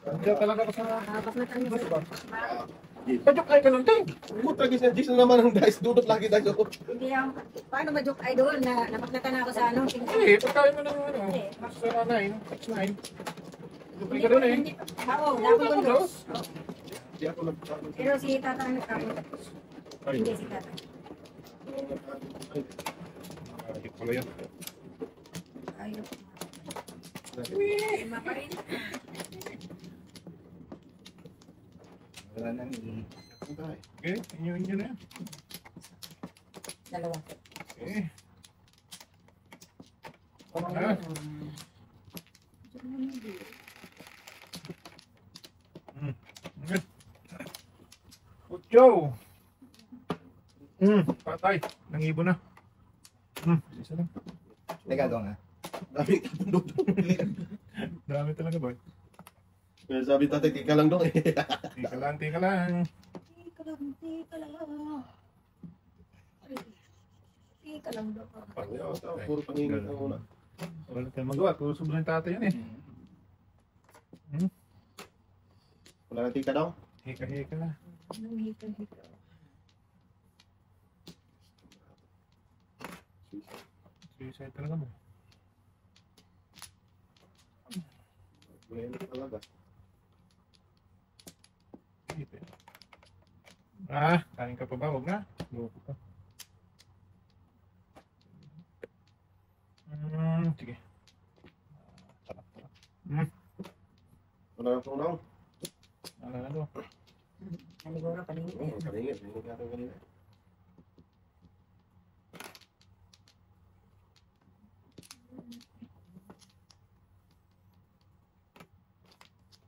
Nandiyan talaga ako sa... Tapos na tayo sa... Joke ay ka nun, Ting. Puta, gisna naman ang dice. Dudot lagi tayo. Hindi ako, paano ba joke idol na napaklatan ako sa ano? Eh, pagkain mo ng ano, sa 9, 6-9. Joke ka doon eh. Oo, dapat ko dos. Hindi ako nagpapagod. Pero si tata ang nagkakot. Hindi si tata. Ay, pala yan. Ayok. Lima pa rin. Wala nang Okay, inyo na yan. Dalawa. Okay. Ah. Okay. Utyo! Patay. Nangibo na. Isa lang. Teka doon nga. Dami tapon dudot. Dami talaga boy. Kaya sabi tatay, tika lang dong eh. Tika lang, tika lang. Tika lang, tika lang. Tika lang daw. Puro pangingin na muna. Wala tayong magawa. Puro sobrang tatay yan eh. Wala na tika daw. Hika-hika lang. Hika. Suicide talaga mo. Bueno talaga. Kain ka pa ba? Huwag na. Loko pa. Sige. Wala na pong daw. Ano? Naliguro pa rin. Kaningit. Kaningit natin kanina.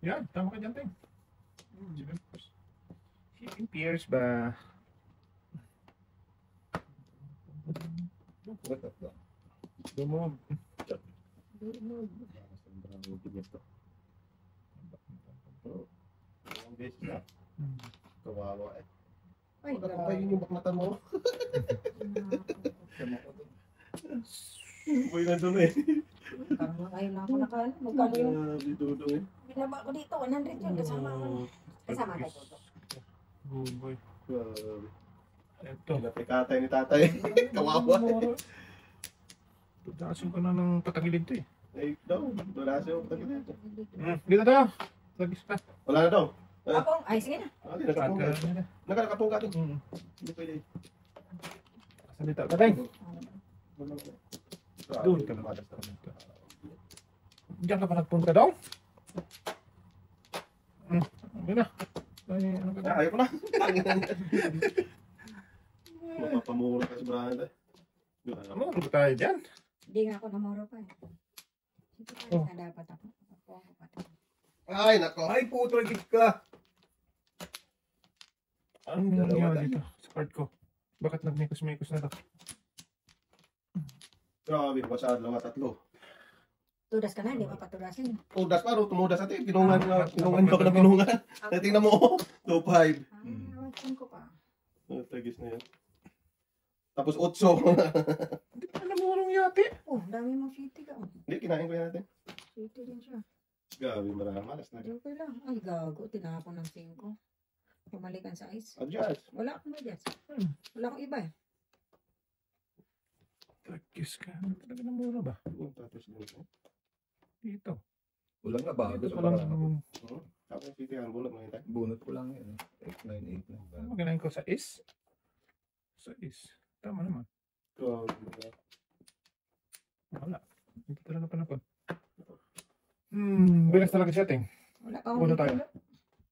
Yan, tama ka dyan, Ting. Shipping Pierce ba? Dumog. Ang beses na. Kawawa eh. Ay, Wala ka tayo yung bakmatan mo. Uy, nandun eh. parang ayaw na ako nakala. Magkano yung Dudong eh. binaba ko dito? 100 yun. Kasama ko. Kasama kay Toto. Good boy. Grabe. Ito. Pinapikatay ni tatay. Kawawa eh. Pagdasin ko na ng patagilid to eh. Ay, daw. Wala siya. Dito daw. Lagis pa. Wala na daw. Ako, ay sige na. Ah, di nakapong ka. Nakapong ka to. Hindi pwede. Salita ka, Ting. Doon ka na. Diyan ka pa nagpunta daw? Okay na. Ay, ano ka daw? Ayaw ko na. Mapapamura ka sa brahan eh. Ano ba tayo dyan? Hindi nga ako namuro pa eh. Ito pa na dapat ako. Ay, nako. Ay, puto, git ka. Ano nangyari dito sa card ko? Bakit nagmikos-mikos na to? Grabe, masyado lang tatlo. Tudas ka na, hindi pa patudasin. Tudas pa, tumudas natin. Pinungan ba ka na pinungan? Tingnan mo, 2-5. Awan ko pa. Tagis na yan. Tapos 8. Hindi pa namulong yate. Oh, dami mong city ka. Hindi, kinain ko yan natin. City din siya. Grabe, malas na. Okay lang. Ay, gago. Tinapon ng 5. Pumalikan sa ice. Adjust. Wala akong adjust. Wala akong iba eh. Tagis ka. Ano talaga namura ba? Tapos Dito. Wala nga ba? Dito pa lang. Tapos city ang bunot mo yun tayo. Bunot ko lang yun. 898 lang. Ano ganahin ko sa is? Sa is. Tama naman. Wala. Dito talaga panapon. Bilas talaga siya, Ting. Wala akong Puno tayo.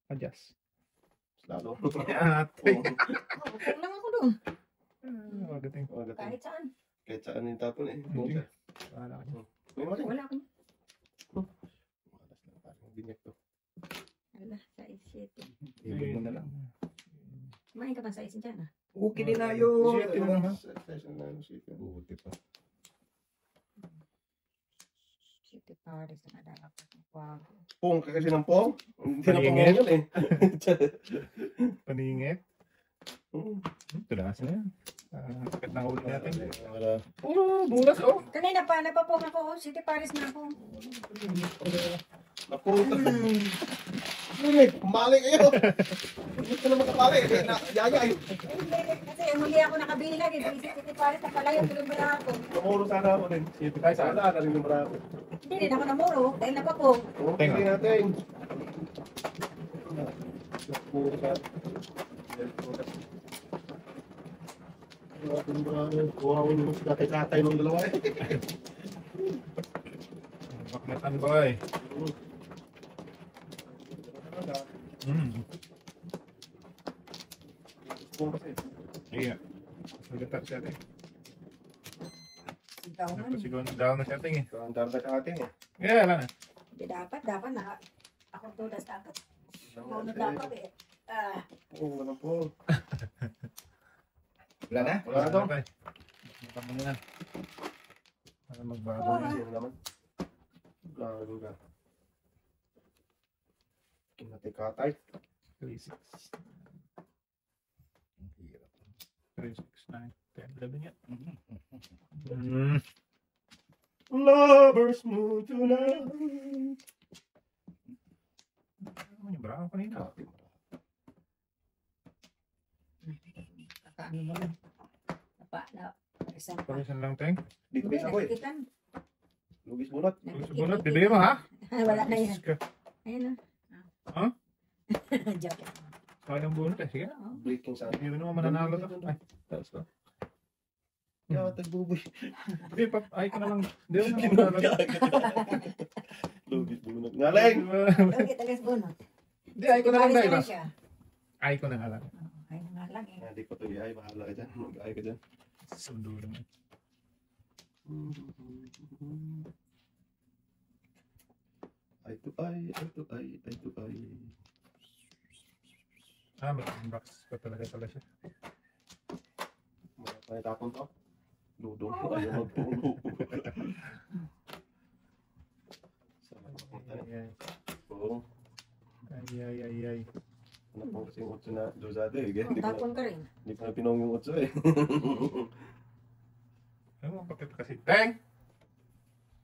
Adjust. Lalo. Ate. Okay lang ako doon. Magating. Kahit saan. Kahit saan yung tapon eh. Hindi. Wala ka dyan. May mali. Wala akong. Malas na parang binyak to. Wala, sa ice city. Ibig mo na lang. Kumain ka pa sa ice dyan ah. Okay din na yun. Shit, yun naman. Session na yung city. Buti pa. City Paris na dapat. Wow. Pong ka kasi ng pong. Hindi na pong Paningit. yun eh. Paningit. Tulas na yan. Sakit ng ulo natin. Wala. Bulas oh. Kanina pa, napapong ako. City Paris na ako. Napurutan. Mali kayo. Gusto na makapali. Yaya. Kasi huli ako nakabili lagi. Isip pares na pala yung tulong ba ako. Namuro sana ako din. Sige, tayo sana. Wala na rin yung bravo. Hindi rin ako namuro. Dahil napapong. Okay natin. Namuro sana. Kuha ko yung katay-katay ng dalawa eh. Bakmetan boy. Iya. Sudah setting. Ikaw man. Tapos siguro down na setting eh. Ang dami sa atin eh. Yeah, lang. Hindi dapat na. Ako tulas dapat. Ako na dapat eh. Oo, wala po. Wala na? Wala na to. Tama na yan. Para magbago. Sino naman? Gago ka. Kinatay-katay. 3, 6. 3, 6, 9, 10, 11 yan. Lovers move tonight. Ano yung bravo kanina? Kakaano mo lang. Na. Isang pa. Parisan lang, Teng. Dito Hindi, kayo ako eh. nakikitan. Lugis bunot. Bunot, bibigyan mo ha? Wala na yan. Ka. Ayun na. Ha? Joke. Sayang bunot eh. Sige. Oo. Breaking sound. Hindi mo naman mananalo to. Ay, taas ko. Yeah, tagbuboy. Hindi, ay ko na lang. Hindi mo naman mananalo. Lugis bunot. Ngaling! Lagi tagas bunot. Hindi, ay ko na lang Paris dahil. na siya. Ay ko na nga lang. Ay na nga lang eh. Hindi ko to ay bahala ka dyan. Mag-ay ka dyan. Sundo naman. Ay to ay, ay to ay, ay to ay. Ah, may box pa talaga pala siya. May tapon to. Ludong ko ayaw magpulo. Ay, Oo. ay. Ano po kasing utso na dosado eh. Hindi ko Tapon ka rin. na pinong yung utso eh. Ano mo bakit kasi? Teng!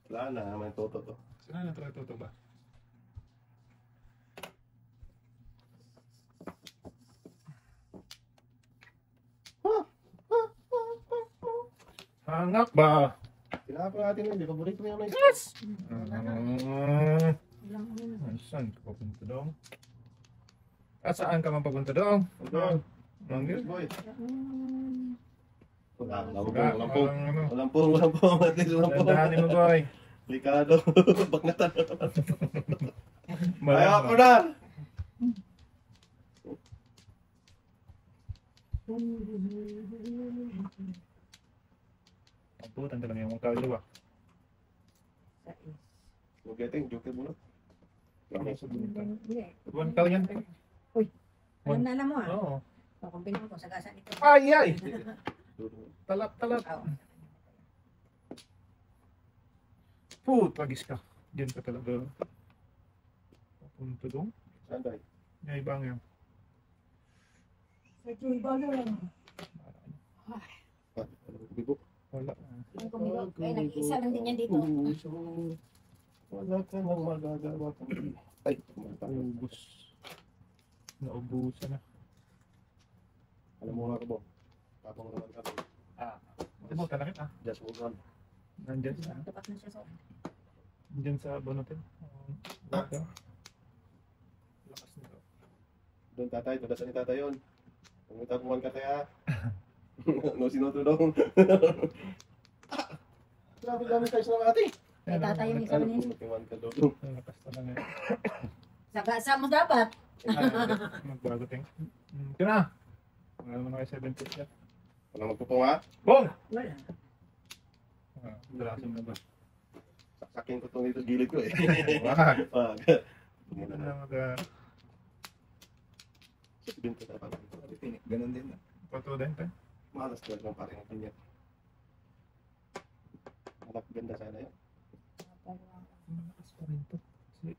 Wala na, may toto to. Saan na ito ba? Hangak ba? Kinakapo natin yun, di paborito mo yung mais. Yes! Ilang ano. Saan ka papunta daw? At saan ka mapapunta daw? Doon. Manggil? Boy. Walang Walang po. Walang po. At least walang po. Dandahanin mo, boy. Likado. Baknatan. Malang Ayaw ko na. Ang putan talaga yung mga dalawa. Mugeteng, joker mo na. Hindi. One kal yan. Teng. Alam mo ah. Oo. Kung pinuha ko, sagasan ito. Ay! Talap. Oo. Put, pagis ka. Diyan ka talaga. Papunta doon. Saan tayo? May ibang yan. Bigo. Wala. Ay, nag-isa lang din yan dito. Wala ka nang magagawa. Ay, Ubus. Naubusan na. alam mo nga ko ba? Tapong naman ka. Nabutan na kita. Just move on. Nandyan sa... Tapat na siya sa... Nandyan sa bonotin. Lakas nito. Doon tatay, tudasan ni tatay yun. Kung may tapuan ka tayo. No, sinuto daw. Grabe dami tayo sa mga ate. May tatay yung isa rin. Tutuan ka daw. Lakas talaga. Sagasa mo dapat. Magbago ting. Ito na. Wala naman kayo 70 yan. Walang magpupunga. Boom! Wala. Dalasin na ba? Saksakin ko itong dito sa gilid ko eh. Wag. Wag. Ito na mag... Binto na parang. Ganun din. Pato din tayo. Malas ko lang parang ang pinyat. Malak ganda sana yun. Malakas pa rin to. Kasi...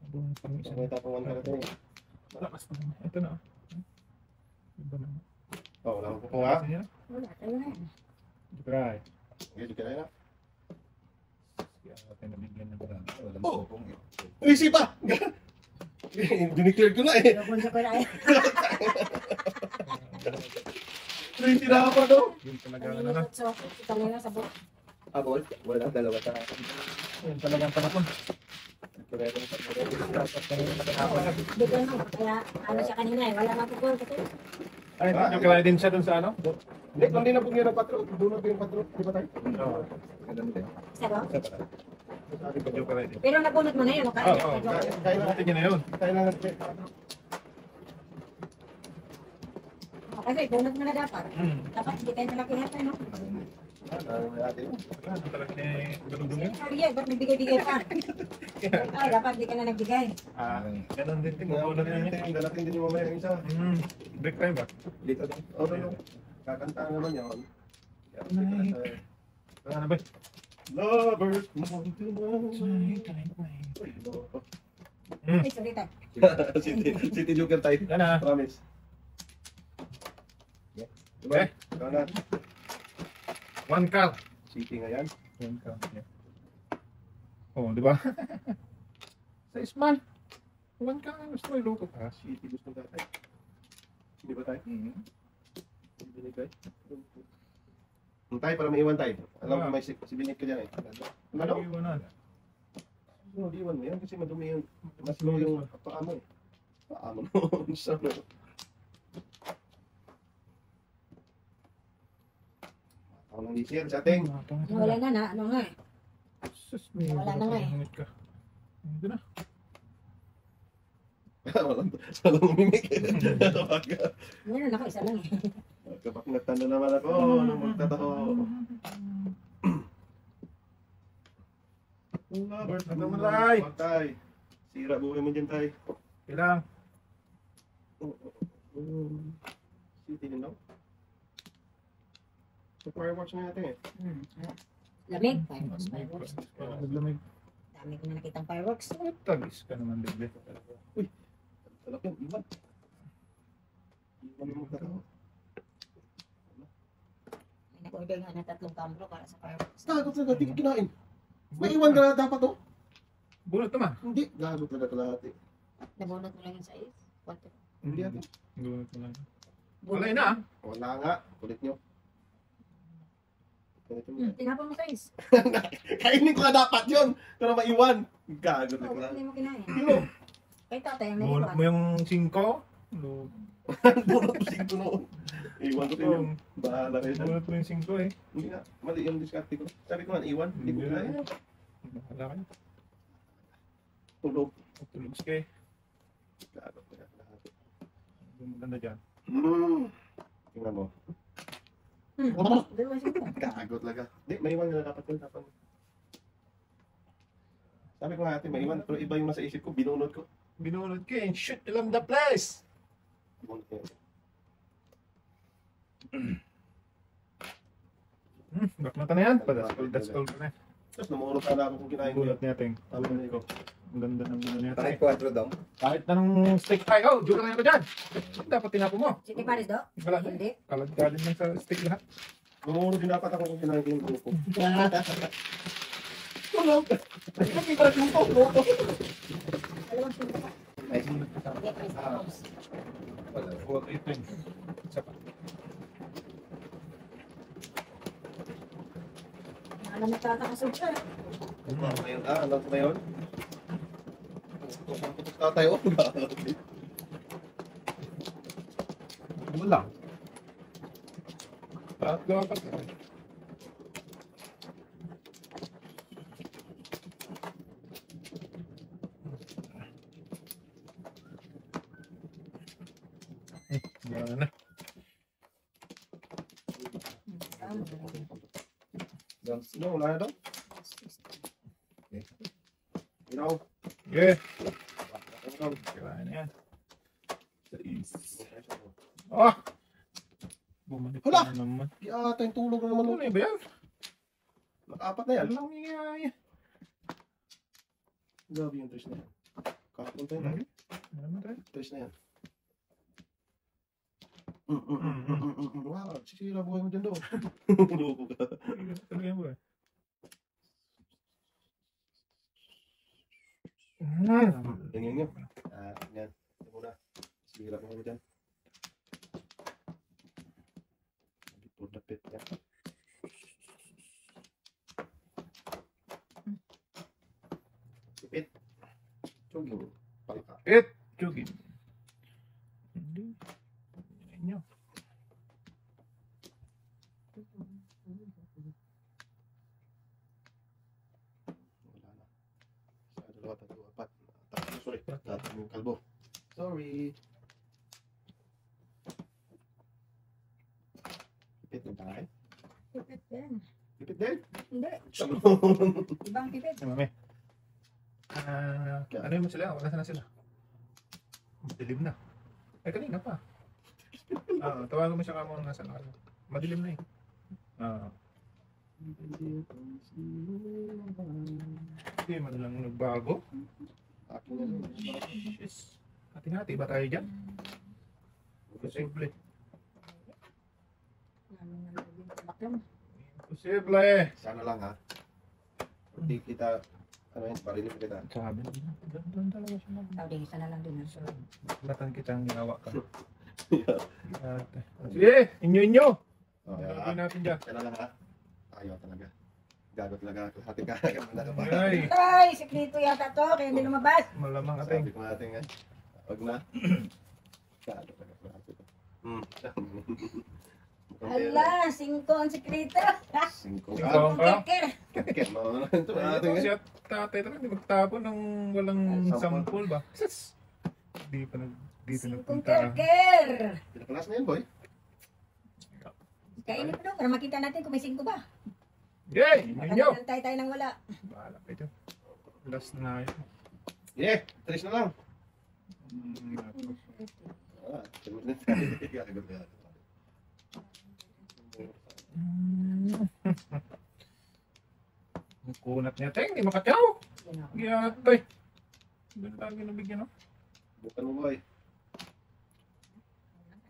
Abang pang isa. Kung may tapuan ka na tayo. Malakas pa rin. Ito na. Iba na. Oh, wala magpupunga. Lakas niya. Wala. Tayo na yan. Try. Okay, di ka na yun. Kaya natin nabigyan ng Walang Oh! pupong eh. Uy, sipa! Diniclear ko na eh. Nabunsa ko na eh. 20 na ako, no? Yun talaga Kanina na. sa ito na sa buhok. Abol? Wala, dalawa ta. Yun talagang panapon. Bigyan mo. Kaya ano siya kanina eh. Wala na po ko. Ay, yung kilala din siya dun sa ano? Hindi, kung di na po ng patro, dunod ko yung patro. Di ba tayo? Oo. Ganun din. Saro? Sabi ko yung kilala din. Pero nabunot mo na yun. Oo, oo. Kailangan Tingin na yun. kailangan Kasi bunot mo na dapat. Hmm. Dapat hindi tayo malakihan tayo, no? natin. Ano talaga ni Galugong yun? Sabi yan, ba't nagbigay-bigay pa? Ah, dapat di ka na nagbigay. Ah, ganun din. Tingnan na niya. Dalating din yung mamaya yung isa. Hmm. Break time ba? Dito din. O, no. Kakantaan naman yun. Ano ba? Lovers, want to know. Ay, sorry tayo. City Joker tayo. Yan na. Promise. Diba? Eh. Ikaw na. One car. City nga yan. One car. Oh, di ba? Sa Isman. One car. Gusto mo iloko ka. City gusto ng tatay. Hindi ba tayo? Binigay tayo. Tayo para maiwan tayo. Alam ko may sibinig ka dyan eh. Ano? Iwanan. No, di iwan mo yan kasi madumi yun. Mas low yung paa mo eh. Paa mo noon. Sana. Ako nang disir sa ating. Wala na, ano nga eh. Sus, may Wala na nga eh. hangit ka. Hindi na. Walang umimik eh. Ngayon, naka-isa lang eh. Kapag nagtanda naman ako, nung magtataho. Lovers, Ano mo, Tay? Tay. Sira buhay mo dyan, Tay. Kailang. City din daw. So, fireworks na natin eh. Lamig, fireworks. Naglamig. Dami ko na nakitang fireworks. Tagis ka naman, bebe. Talak yan, iwan. Iwan mo magtataho. May nag-order nga na 3 kambro para sa fireworks. Gagot talaga, di ko kinain. May iwan ka na dapat oh. Bunot naman. Hindi, gagot talaga kalahati. Nabunot mo lang yung size. Hindi ako. Bunot naman. Wala na ah. Wala nga, kulit nyo. Tinapon mo size. Kainin ko na dapat yun. Pero maiwan. Gagot Oh, talaga. hindi mo kinain. Sino? Kay tatay ang Bunot mo naiwan. yung 5. Bunot ko siguro noon. Iwan ko din yun. Bahala kayo dyan. Bunot mo yung 5 eh. Hindi nga, mali yung diskarte ko. Sabi ko nga, iwan. Hindi ko kaya. Bahala kayo. Tulog. Tulog ka eh. Gagot talaga kalahati. Maganda dyan. Tingnan mo. Dalawa siya. Gagot talaga. Hindi, maiwan na dapat yun. Dapat. Sabi ko nga ate, maiwan. Pero iba yung nasa isip ko, binunod ko. Binunod ka and shoot alam the place. Binunod ko yun. Bakmata na yan. Padaskol ka na. Tapos namurot ka na ako kung kinain ko yun. Bunot natin. Tama na ko. Ang ganda ng bunot natin. Kahit 4 daw. Kahit anong steak tayo, joke lang ako dyan. Dapat tinapo mo. City Paris do? Wala na. Hindi. Kalad-kalad lang sa steak lahat. Namurot din dapat ako kung kinain ko yung grupo. Tulog. Hindi ba grupo? Dalawang sunod pa. Nice. Okay, Paris House. Wala. Huwag ito yun. Isa pa. Alam mo tatakasog siya. Alam ko na yun. Alam ko na yun. Putok tatay oh. Wala. Tatlo ka. Wala na. Sino? Wala na daw? Ikaw? Yeah. Ikaw? Kailangan yan. Ah! Bumalik Hala! ka na naman. Di ata yung tulog na naman. Ano ba yan? Naka-apat na yan. Ano lang nangyayari? Grabe yung tres na yan. Kakapunta yun tayo. Ano naman tayo? Tres na yan. Wow, sisira buhay mo dyan daw. Loko ka. Talaga yan ba? Tingin nyo. Yan. Ito muna. Sira ko dyan. Ito dapit yan. Sipit. Jogging. Palaka. Jugin. Hindi. Inyo. Wala na. Isa, dalawa, tatlo, apat. Tatlo, sorry. Tatlong kalbo. Sorry. Pipit na tayo. Pipit din. Pipit din. Hindi. Ibang pipit. Ay, mami. Ano yung sila? Wala na sila. Madilim na. Ay, kanina pa. Tawagan mo siya ka muna nasa nakala. Madilim na eh. Hindi man lang nagbago. Akin na rin. Yes. Hati-hati ba tayo dyan? Posible. Posible. Sana lang ha. Hindi kita, ano yun, parinig kita. Sabi na. Doon talaga siya mag- Tawag isa na lang din. Latan kitang ginawa ka. Sige, inyo. Okay, Gagawin natin dyan. Sana lang ha. Ayaw talaga. Gago talaga. Hati ka. Nakabahan. Ay, Ay, sikrito yata to. Kaya hindi lumabas. malamang ating. Sabi ko natin nga. Huwag na. Gago talaga. Hati ko. Hala, 5 ang sikrito. Singko Singko. ka. Ang keker. Kekek mo. Ito natin nga. Siya tatay talaga, di magtapon ng walang Sampol. sampol ba? Hindi pa dito 5 nagpunta. keker. Pinapalas na yan, boy. Kainin pa doon para makita natin kung may 5 ba. Yay! Inyo! Pagkantay tayo ng wala. Bahala ka ito. Last na yun. Yeah, 3 na lang. Mm, Gago talaga. Ang kunat niya, Teng. Di makatyaw. Giyatoy. Doon tayo ginabigyan, no? Bukan mo, boy.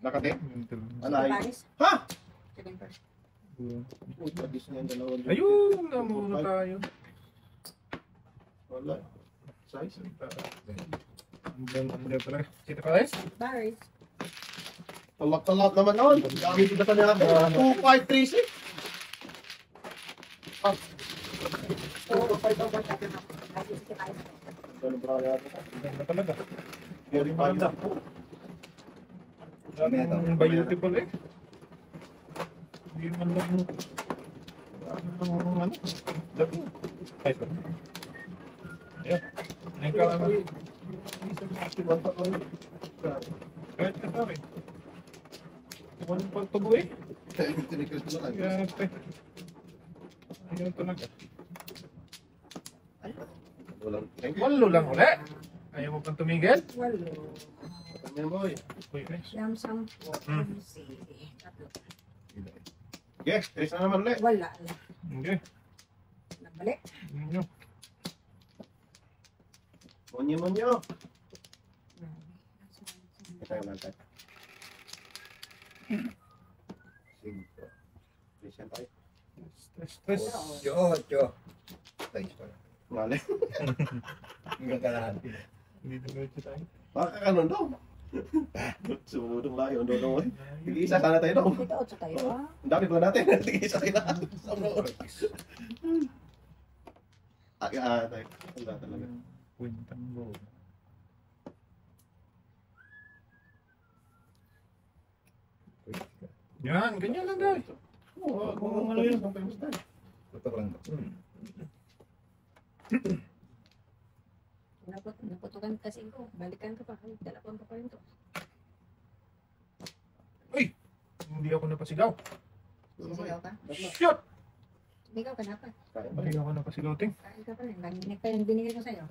Nakate? Ito lang. Alay. Paris. Ha? Second first. Uy, pagis na yung dalawang. Ayun! Namuro tayo. Wala. Size. Hanggang ano talaga. Sita ka, guys? Paris. Talak-talak naman noon. Gamit ko na kanila. 2536. Ah. 2536. Ano ba yata? Ganda talaga. Very panda. Ang beautiful eh. Hindi man lang ano? Dami. Ay, sorry. Ayun. Ayun ka lang. Kahit ka tayo. Walang pagtubo eh. Tinikil ko na lang. Gante. Ayun talaga. Walang. Walo lang ulit. Ayaw mo pang tumigil? Walo. Yan, boy. Uy, guys. Siyam, 10. Tatlo. Yes, 3 na naman ulit. Wala. Okay. Nagbalik. Inyo. Monyo. Kita yung lantai. 5. Christian tayo. Stress. Ocho. Tayo pa. Mali. Hanggang kalahati. Hindi na gawin tayo. Baka ka nun daw. Sumudong layo. Doon daw eh. Tig-isa sana tayo daw. Dito, 8 tayo. Ah. Ang dami pala natin. Tig-isa tayo lahat. Tayo. Wala talaga. Puwintang go. Yan, ganyan lang guys. Oo, kung ano yun. Tutok lang. Naputukan kasi ko. Balikan ka pa. Dalapan pa rin to. Hindi ako napasigaw. Sisigaw ka? Shoot! Sisigaw ka na pa. Hindi ako napasigaw, ting. Kain ka pa rin. Nanginig pa yung binigay ko sa'yo.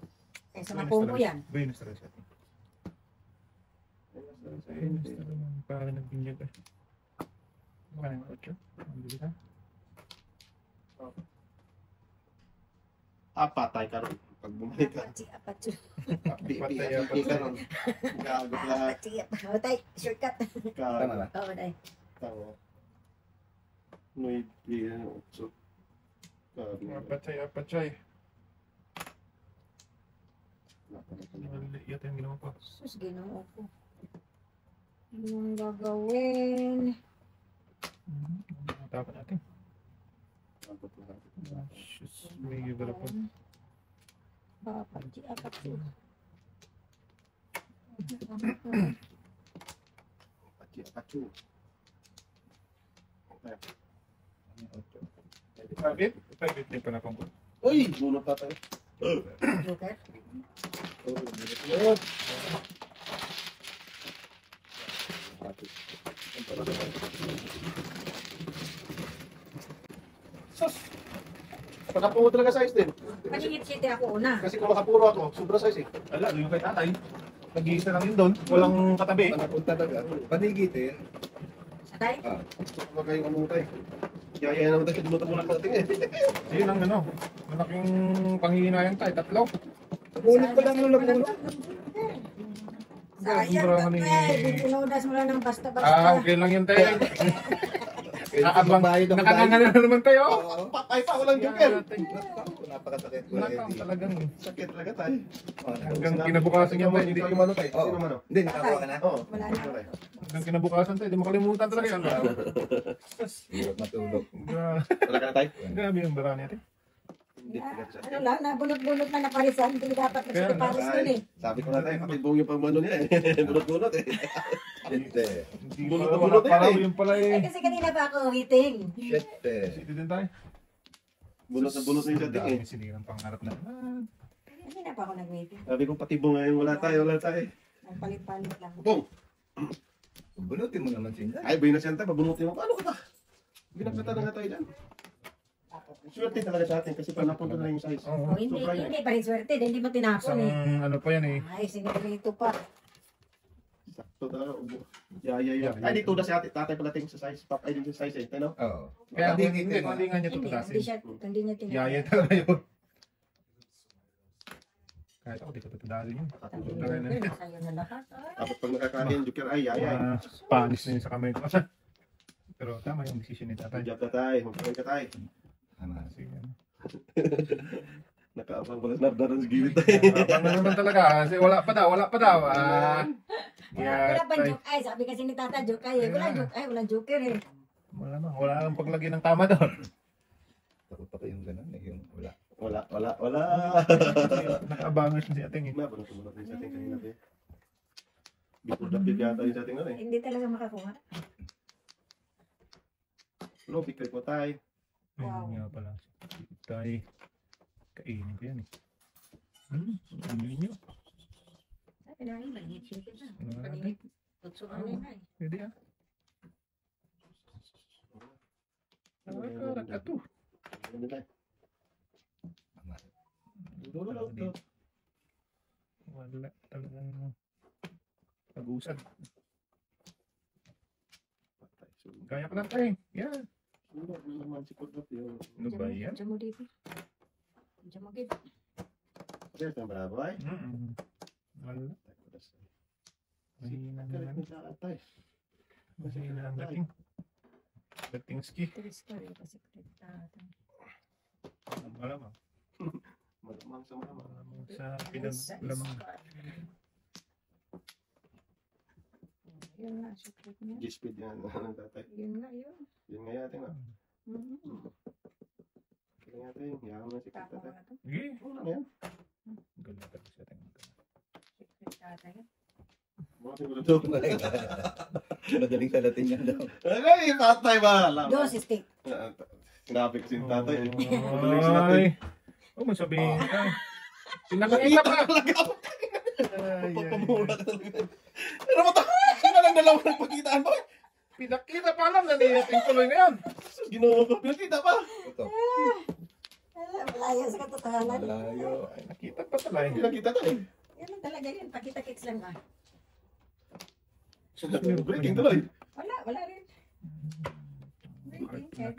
Eh, sa mapumo yan. Buenos talaga siya. Buenos talaga. Parang nagbinyag eh. Parang 8. Ang bili ka. Patay ka ron. Pag bumalik ka. Apat. Patay ka ron. Gagot lahat. Oh, tay. Shortcut. Tama na. Oo, tay. Tama. May ano, so. Apachay. Mali yata yung ginawa ko. Sus, ginoo ko. Anong gagawin? Tapan natin. Sus, may gibala po. Papaji, apaji. Pachu. Private? Private din pa na kong. Uy! Bunot na tayo. Joker? Sus! Pagkapungo talaga size din. Paningit city ako una. Kasi kung makapuro ako, sobra size eh. Ala, yung kay tatay. Nag-iisa lang yun doon. Walang katabi. Panapunta talaga. Panigitin. Satay? Huwag kayong umutay. Kaya naman tayo dumutan muna sa ating eh. Yun ang ano. Malaking panghihinayan tayo. Tatlo. Bunot pa lang yung labunot. Sayang Sobrang ka ano eh. yun. Pinudas mo lang ng basta-basta. Okay lang yun tayo. Nakabang. Bayad ako Nakakangala na naman tayo. Patay pa, walang joker. Napakasakit ko Nakang talagang. Sakit talaga tayo. Hanggang kinabukasan yan tayo. Hindi Ikaw yung mano tayo. Oo. Sino mano? Hindi, nakakuha ka na. Oo. Wala na. Hanggang kinabukasan tayo. Hindi mo kalimutan talaga yan. Hirap matulog. Wala ka na tayo? Grabe yung barani natin. Hindi. Ano lang, nabunot-bunot na naparisan. Hindi dapat nagsiparis yun eh. Sabi ko na tayo, patibong yung pamano niya eh. Bunot-bunot eh. Hindi. Hindi Bunot pala na bunot makaparaw yan eh. yung pala Eh, eh. kasi kanina pa ako waiting. Shit eh. City din tayo. Bunot na bunot na yung dating eh. Dami sinirang pangarap na. Kanina pa ako nag-waiting. Sabi ko patibong ngayon, wala tayo. Nagpalit-palit lang. Bong! Bunutin mo naman sila. Ay, bay na siya tayo, babunutin mo. Paano ka ba? Ginagkata na nga tayo dyan. Swerte talaga sa atin kasi pa napunta na yung size. Oh, hindi, hindi pa rin swerte. Hindi mo tinapon eh. Isang ano pa yan eh. Ay, sinirito pa. Sakto talaga, ubo. Yeah. Ay, di tuda si ate, tatay pala ting sa size. Pop, ay, din sa size eh. Ano? Oo. Kaya hindi Panigitin mo. nga niya Hindi, tututasin. hindi niya tinapon. Yaya talaga yun. Kahit ako di ko tututasin yun. Sa'yo na lahat. Tapos pag nakakain, joker, ay. Spanish na yun sa kamay ko. Pero tama yung decision ni tatay. Job na tayo, magpapay ka tayo. Ano? Sige. Nakaabang pala sa nardaran sa gilid tayo. Abang na naman talaga. Kasi wala pa daw. Wala pa joke ay. Sabi kasi ni tata joke ay. Wala joke ay. Wala joker eh. Wala nang paglagay ng tama doon. Takot ako yung ganun eh. Yung wala. Wala. Nakaabangan siya si ating eh. Bunot din sa ating kanina tayo. Before the big yata yung sa ating ano eh. Hindi talaga makakuha. No, big click mo tayo. Wow. Ayun nga pala. Tayo. Kainin ko yan eh. Ano nyo? Sabi na rin, maliit siya na. Ano na Paningit. Tutso ka na yun. Pwede ah. Ito. Ano tayo? Tama. Wala talagang pag-usad. Kaya ka lang tayo. Yan. Ano naman si Kudrop yung... Ano ba yan? Diyan mo dito. Diyan mo dito. Kaya ito bravo ay. Wala. Mahina Kaya naman. ito sa atay. Mahina ang dating. Dating ski. Tris ka rin kasi kretata. Malamang. Malamang sa malamang. Malamang sa pinaglamang. Yun nga, secret niya. G-speed yan. Anong tatay? Yun nga, yun. Yun nga yatin na. Mhm. Kaya yatin. Yaman na si Tapos tatay. na to. Sige. Ano na yan? Ganda talaga siya. Secret tata yan. Mga siguro ito. Madaling salatin yan daw. Ay, tatay ba? Alam. Dos stick. Sinabi ko si tatay. Ay. Huwag mo sabihin ka. Pinakita pa. Papamura ka talaga. Ano mo ito? Sino lang dalawa nagpakitaan ba? Pinakita pa lang. Naniyating tuloy na yan. Ginawa ko. Pinakita pa. Ito. Malayo sa katotohanan. Malayo. Ay, nakita pa talaga. Pinakita tayo. Yan lang talaga yun. Pakita-kicks lang ah. Breaking tuloy. Wala rin. Breaking. Kahit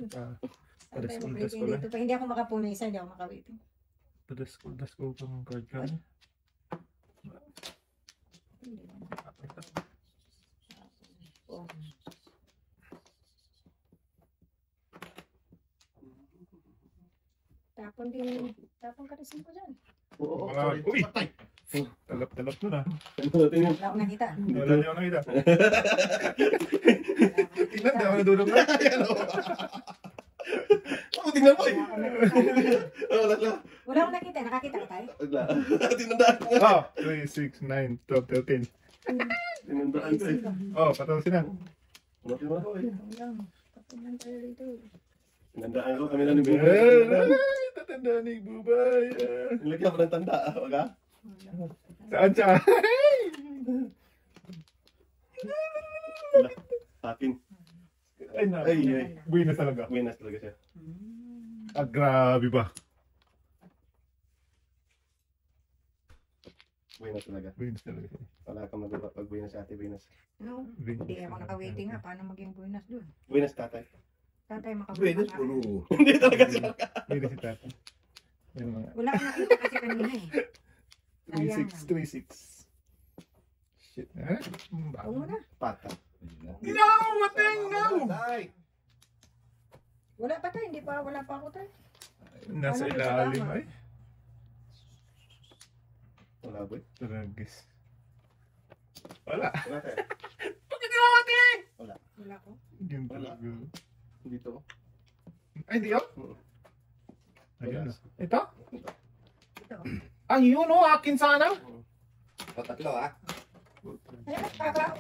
Padas sabay mo ko breaking lang. dito. Pag hindi ako makapunisa, hindi ako makawaiting. Padas ko pang card ka. Oh. Tapon ka rin ko dyan. Oo, Ah, sorry. uy! Patay. Talap-talap nun ah. Ano natin yun? Wala akong nakita. Wala niyo ako nakita. Tingnan, di ako nadulog na. Oh, tingnan mo eh. Wala lang. Wala akong nakita. Nakakita ka tayo? Wala. Tinandaan ko nga. Oh, 3, 6, 9, 12, 13. Tinandaan ko eh. Oh, patawasin na. Umatin mo ako eh. Ayan. Tapunan tayo dito. Tinandaan ko kami na ni Ay, Bubay. tatanda ni Bubay. Nilagyan mo ng tanda. Wag ha? Saan siya? Wala. Sa akin. Ay, na. Ay, ay. Buenas talaga. Winners talaga siya. Ah, grabe ba? Winners talaga. Buenas talaga. Wala kang magawa pag winners si Ate Winners. No, hindi ako naka-waiting nga. Paano maging buenas doon? Winners tatay. Tatay Venus, makabuenas. puro. Hindi talaga siya. Buenas si Tata. Yan mga. Wala akong nakita kasi kanina eh. 3-6, 3-6. Shit. Ha? Huwag mo na. Pata. No! Mateng! No! Wala pa tayo. Hindi pa. Wala pa ako tayo. Nasa Ano, ilalim tama? ay. Wala boy. Tragis. Wala. Wala tayo. Wala ko. Yun Wala. talaga. Dito. Ay, hindi oh. Oo. Ayun. Ito? Ito. Ay, yun oh. Akin sana. Patatlo ah. Ayun,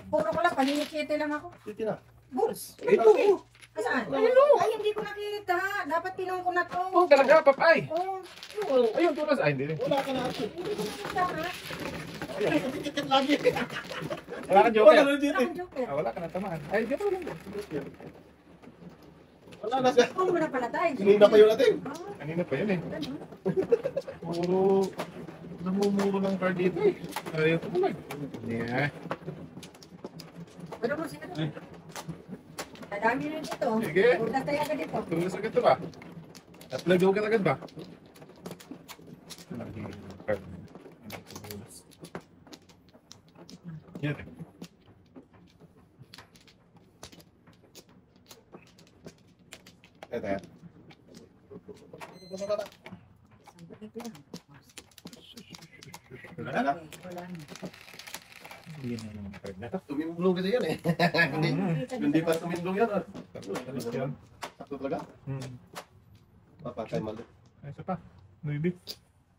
puro ko lang. Pahinikiti lang ako. Dito na. Bulls. Ito. Saan? Ayun. Ay, hindi ko nakita. Dapat pinong ko na to. Oh, talaga, papay. Oh, Ayun, tulas. Ay, hindi rin. Wala ka na ako. hindi ko nakita ha. Titit lagi. Wala kang Wala joker. na dito. Wala akong joker. Ah, wala ka na tamaan. Ay, dito lang. Wala na siya. Oh, wala pala tayo. Kanina pa yun natin. Ah, Kanina pa yun eh. ganun. Puro namumuro ng card dito eh. Ayaw ko mag. Yeah. Pero mo sila. Dadami na dito. Sige. Huwag tayo agad dito. Tulas agad to ba? At nag-joker agad ba? Card. Yan eh. Ito yan. Sandali lang. Wala na. Wala na. Hindi na yung card na to. Tumimblong kasi yan eh. Hindi pa tumimblong yan. ah. Tapos yan. Sakto talaga. Papatay mali. Ay, isa pa. Maybe.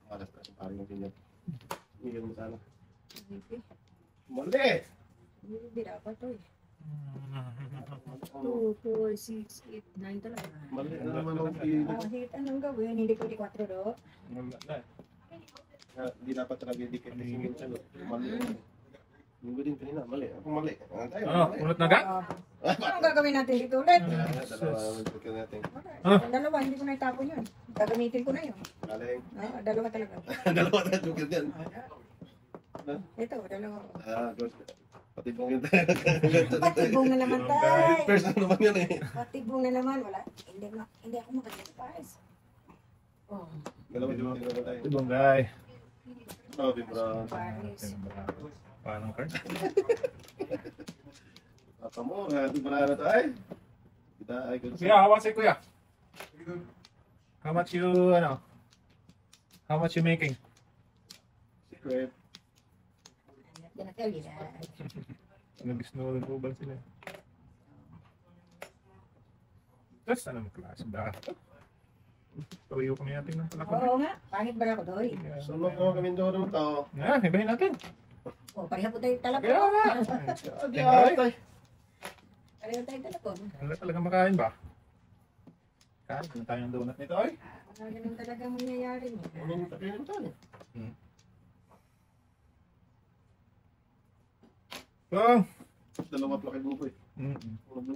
Malas na. Parang yung ganyan. Hindi mo sana. Hindi. Mali! Hindi dapat to eh. 2, 4, 6, 8, 9 talaga. Mali. Ano naman ang pili? Kahit anong gawin, hindi pwede 4 do. Wala na. Hindi dapat talaga dikit kasi minsan. Mali. Linggo din kanina. Mali. Ako mali. Tayo. Ano? Mali. Unot na ga? Anong gagawin natin dito ulit? Dalawa ang pagka natin. Ah. Dalawa, hindi ko na itapon yun. Gagamitin ko na yun. Galing. Dalawa talaga. Dalawa na joker dyan. Ito, dalawa. Good. Patibong yun tayo. Patibong na naman tayo. First na naman yan eh. Patibong na naman. Wala. Hindi ako makalipas. Oh. Dalawa joker naman tayo. Ibang guy. Oh, Bimron. Paris. Paano card? Apa mo? Ito ba na tayo? Kita ay good. Kuya, hawak sa'yo kuya. How much you, ano? How much you making? Secret. Yan na tayo. Nag-snow ng ubal sila. Tapos anong klase ba? Pawiyo kami natin ng palakon. Oo nga. Pangit ba na ako doy? Sunod ko kami doon to. Nga, ibahin natin. Oh, pareha po tayo talapon. Kaya nga. Adi ay. Pareha tayo talapon. Wala talaga makain ba? Kain na tayo ng donut nito ay. Ganun talaga mangyayari niya. Anong tayo tayo? Oh. Dalawa plaki buko eh.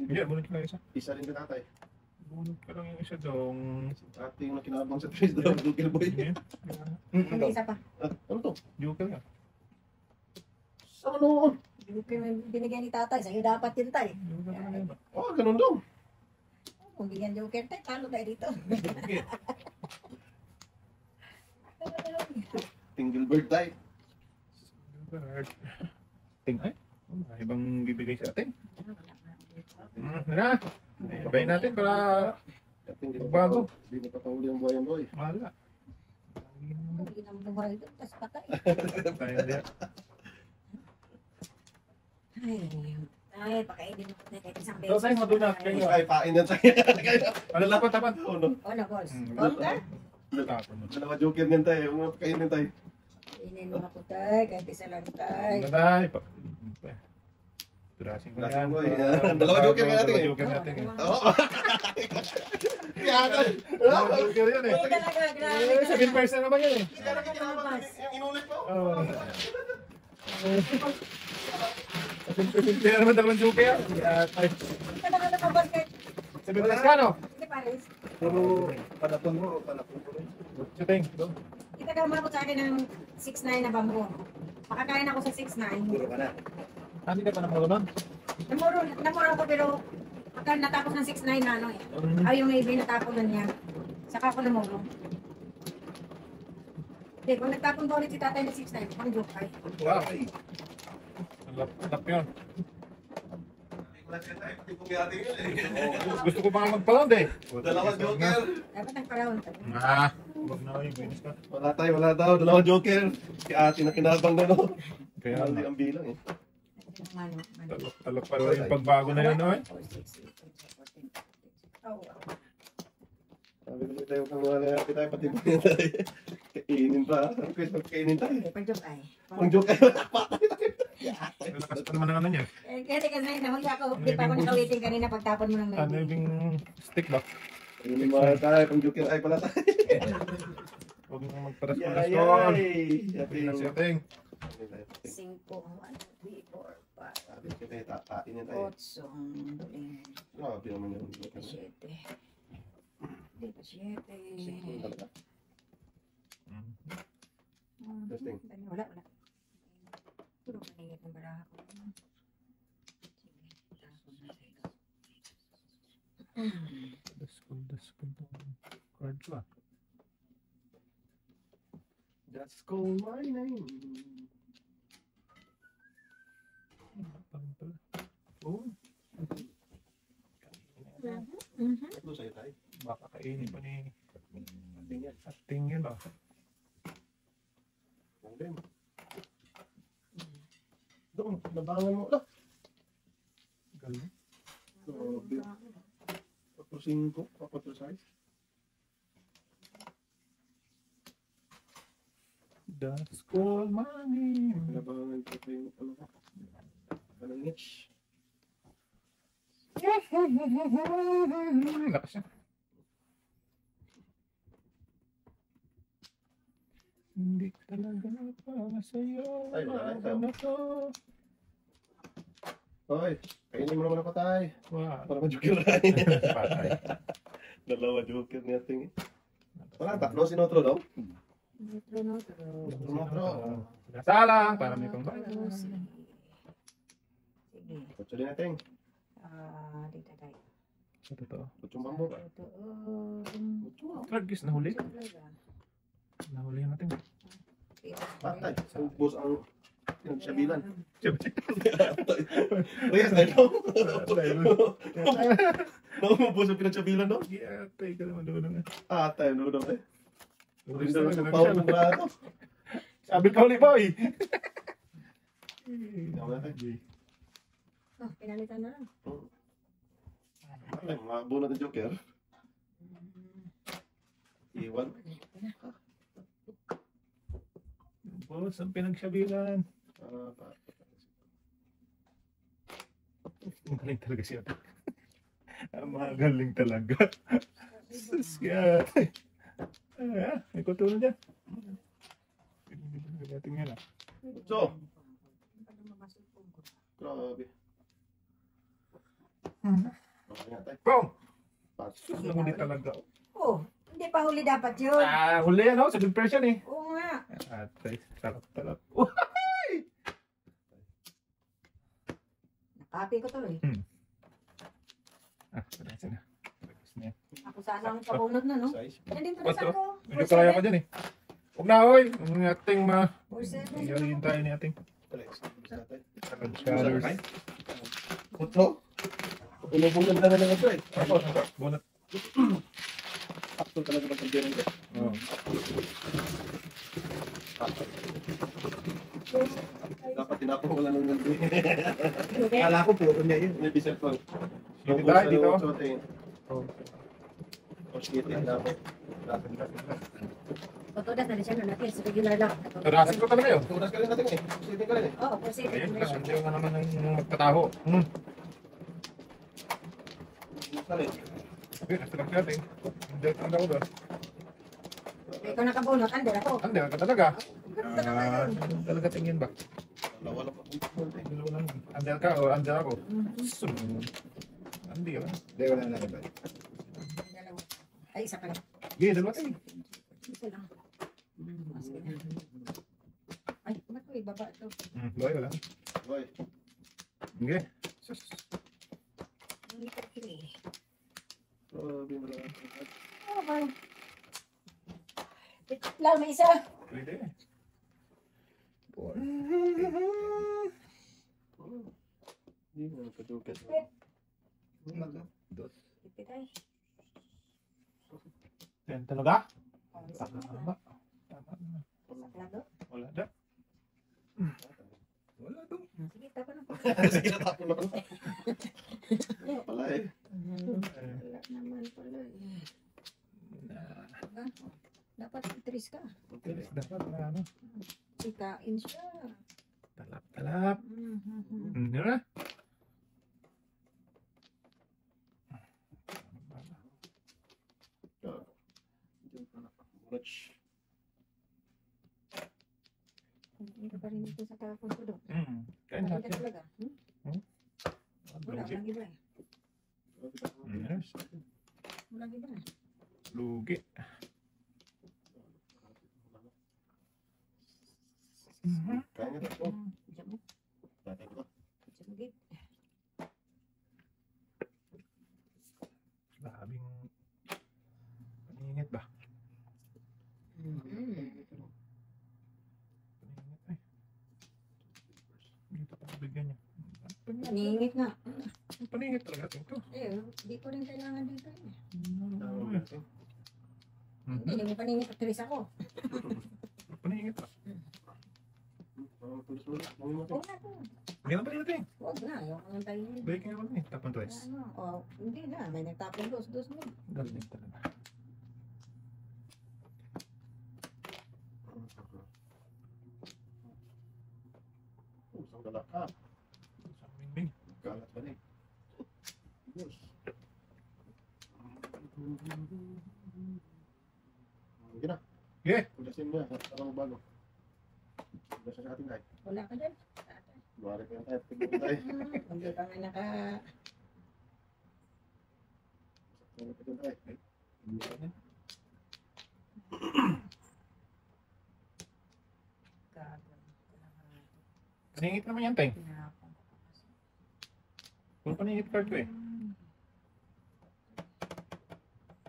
Yeah, bunot ka lang isa. Isa rin ka tatay. Bunot ka lang yung isa dong. Ate yung nakinabang sa tres dalawa joker boy. May isa pa. Ano to? Joker nga. Sa ano? Joker na binigyan ni tatay. Sa'yo dapat yun tayo. Joker ka lang yun. Oh, ganun daw. Kung bigyan joker tayo, talo tayo dito. Tingle bird tayo. Ting ay. Ibang bibigay sa atin. Na. Ibahin natin para Hindi bago. Hindi na papahuli ang buhay boy. wala. Hindi naman buhay doon, tas patay. Tayo din. Ay, pakainin mo na kahit isang So, tayo madunat kayo. Ay, pain yan tayo. Ano lapat tapat? Ano? Ano, boss? Hmm, Bom ka? Dalawa joker niyan tayo. Mga pakainin tayo. Kainin mo ako tayo, kahit isa lang tayo. Matay. Turasin ko Turasin yan. ko, yan. Dalawa joker nga natin, eh. Dalawa joker natin. Oo. Kaya tayo. Dalawa joker yan eh. Hindi talaga, grabe. 7% naman yan eh. Hindi talaga lumabas. Yung inulit ko. Oo. 7% yan naman dalawang joker. Hindi talaga lumabas kahit 7% ka no? hindi pares. Puro panapon mo o panapon ko rin. Shooting. Kita ka umabot sa akin ng 6'9" na bambo. Makakain ako sa 6'9". Puro ka na. Hindi ka pa naman nun? Namuro ako pero pagka natapos ng 6'9" na ano eh. Ay, yung maybe natapos na niya. Saka ako namuro. Hindi, kung nagtapon ba ulit si tatay ng 6'9", pang joke ay. Wow. Lap yun. Gusto ko pa nga mag-pound eh. Dalawa joker. Dapat nagparaon. Huwag na kayo. Binis ka. Wala tayo, wala daw. Dalawa joker. Si ate na kinabang na no. Kaya Hindi ang bilang eh. talok pa rin yung pagbago na yun, no eh. Sabi ko tayo kung wala natin tayo pati pa yan tayo. Kainin pa. Sabi ko kainin tayo. Pang joke ay. Ang joker. Patay tayo. Lakas pa naman ang ano niya. Kasi nahuli ako, di pa ako nakawiting kanina pagtapon mo ng Ano maybe. yung stick ba? Kainin mo tayo. Pang joker ay pala tayo. Huwag mo magparas-paras Yay! doon. Yay! Kasi ating. 5, 1, 2, 3, 4, 5, Sabi ko tayo tatain yan tayo. 8, 9, Grabe naman yun. 7. Di ba 7? Talaga. Testing. Wala. Puro manigat ng baraha ko. Daskol. Card ba? Just call my name. Oh. Ito sa'yo tayo. Baka kainin pa ni Ating yan. ating yun ba? Ang din. Doon, nabangan mo. Ala! Galing. Grabe. 4-5, 4-size. Daskol money. Nabangan ko ito yung ano ka. Anong niche? Lakas yan. Hindi talaga para sa'yo. Ay, wala na. Ano to? Hoy, kainin mo naman ako tayo. Wow. Para ma-joker na. Patay. Dalawa joker niya ting. Wala, tatlo sinotro daw. Salang para may pangbayad. Sige. Kutso din natin. Dito tayo. Sa totoo. Kutsong bambo ba? Tragis, nahuli. Nahuli natin. Patay. Ubus ang pinagsabilan. Patay. Reyes, tayo. Naumubos ang pinagsabilan, no? Patay ka naman doon. Tayo, no, no, eh. Turis Hindi na na sa naman power siya. ng brato. Sabi ka ulit, boy. Pinalitan na lang. Ay, mga bunot ng joker. Iwan. Boss, ang pinagsabilan. Ang galing talaga siya. Ang mga galing talaga. Sus ka. May kutulo dyan. Natin nga na. So, grabe. Okay nga tayo. Boom! Pass. Sus, nahuli talaga. Oh, hindi pa huli dapat yun. Huli yan, oh. Sa depression eh. Oo nga. Atay, sarap. Nakapi ko tuloy. Sana. Ako sana ang pabunod na, no? Size. Yan din pinasan ko. Medyo kaya ka dyan eh. Huwag na, oy. Ang ating 4-7. Iyayin tayo ni ating colors. Kutso? Umubungan na lang ito eh. Bunot. Actual talaga ba pag-ganyan ko? Oh. Dapat tinapon ko lang ng ganito. Hindi. Kala ko puro niya yun. May bisel ko. Dito tayo, dito. Oh. Oh, shit, dapat. Pagkudas na rin siya nun natin. Sa regular lang. Tarasin ko talaga yun. Turas ka rin natin eh. Shit ka rin eh. Oo, proceed. Ayun lang, hindi nga naman ang magpataho. Turas ka rin. Okay, nasa lang natin. Hindi ka talaga ako doon. Ikaw nakabunot. Under ako. Hindi ka talaga. Ganun talaga yun. Talaga tingin ba? Wala pa kung Dalawa lang. Andel ka o andel ako? Hindi ka. Hindi, wala na iba. Dalawa. Ay, isa pa lang. Sige, dalawa tayo. Isa lang. Sige na. Ay, ba't ko ibaba ito? Boy, wala. Boy. Sige. Sus. Hindi ko kili. Grabe mo lang. Oh, man. Lang, may isa. Pwede. Hindi mo nagkadukat. Ipit ay. Yan talaga? Oh, Tama. isa. Tama. Saklado. Wala na. Wala to. Sige, tapon na po. Sige, natapon ako. Wala pala eh. Wala naman pala eh. Ah, dapat tris ka. Dapat na ano. Sikain siya. Talap. Hindi na. Much. Hindi ka pa rin dito sa tapon ko doon. Kain Maganda natin. talaga. Wala, walang iba eh. Yes. Walang iba eh. Lugi. Kaya nga ito. Diyan mo. Tatay ko. Diyan mo, Gabe. Labing paningit ba? Paningit eh. Dito pa bigyan niya. Naningit nga. Paningit talaga ito. Eh, di ko rin kailangan dito eh. Mhm. Hindi mo paningit at tris ako. Paningit ba? Tulis mo lang. Mami mo. Huwag na po. Hindi na paningit eh. Huwag na. Ayaw ko nang tayo. Baking ako eh. Tapon twice. Ano? Oh, hindi na. May nagtapon dos mo. Galing talaga. Isang galak ka. Isang bingbing. Galat pa rin. Yes. Sige na. Sige. Kudasin mo yan. Sarang bago. Kudasin sa ating guys. Wala ka dyan. Buwari ko yan tayo. Tignan tayo. Hindi pa nga naka... Tignan tayo. Paningit naman yan, Teng. Tinapon ko kasi. Puro paningit card ko eh.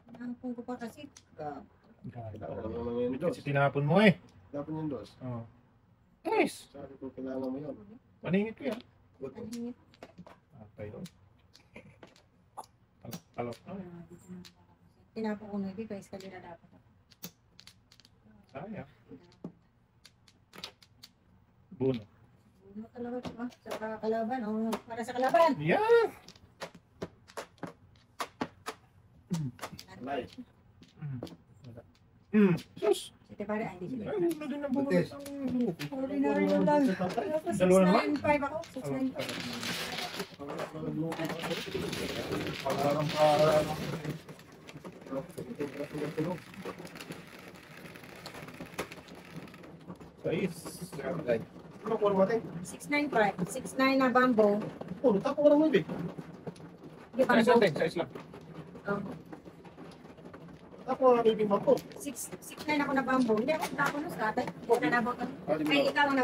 Tinapon ko pa kasi. Kailangan mo naman yun, Dos. Kasi tinapon mo eh. Dapat yun, Dos. Oh. Nice. Sabi ko, kailangan mo yun. Paningit ko yan. Paningit. Tayo. Talap na. Tinapon ko na dito. Eskalera dapat. Sayang. Buno. Ano talaga ito ah? Sa kalaban. Oh, para sa kalaban. Yan! Alay. Sus! Sige pare. Ay, hindi Ay, siya. wala din ang buno. Butis. Ordinary na lang. Dalawa na naman? 695 ako. 695. Parang parang. Sais. Ano ko naman tayo? 695. 69 na bamboo. Oh, natapo ko lang mo ibig. Di Sais lang, bamboo. Teng. Sais lang. Natapo ko lang ibig mo po. 69 ako na bamboo. Hindi ako tapon ng skatay. Hindi ko na nabutan. Ay, ikaw ang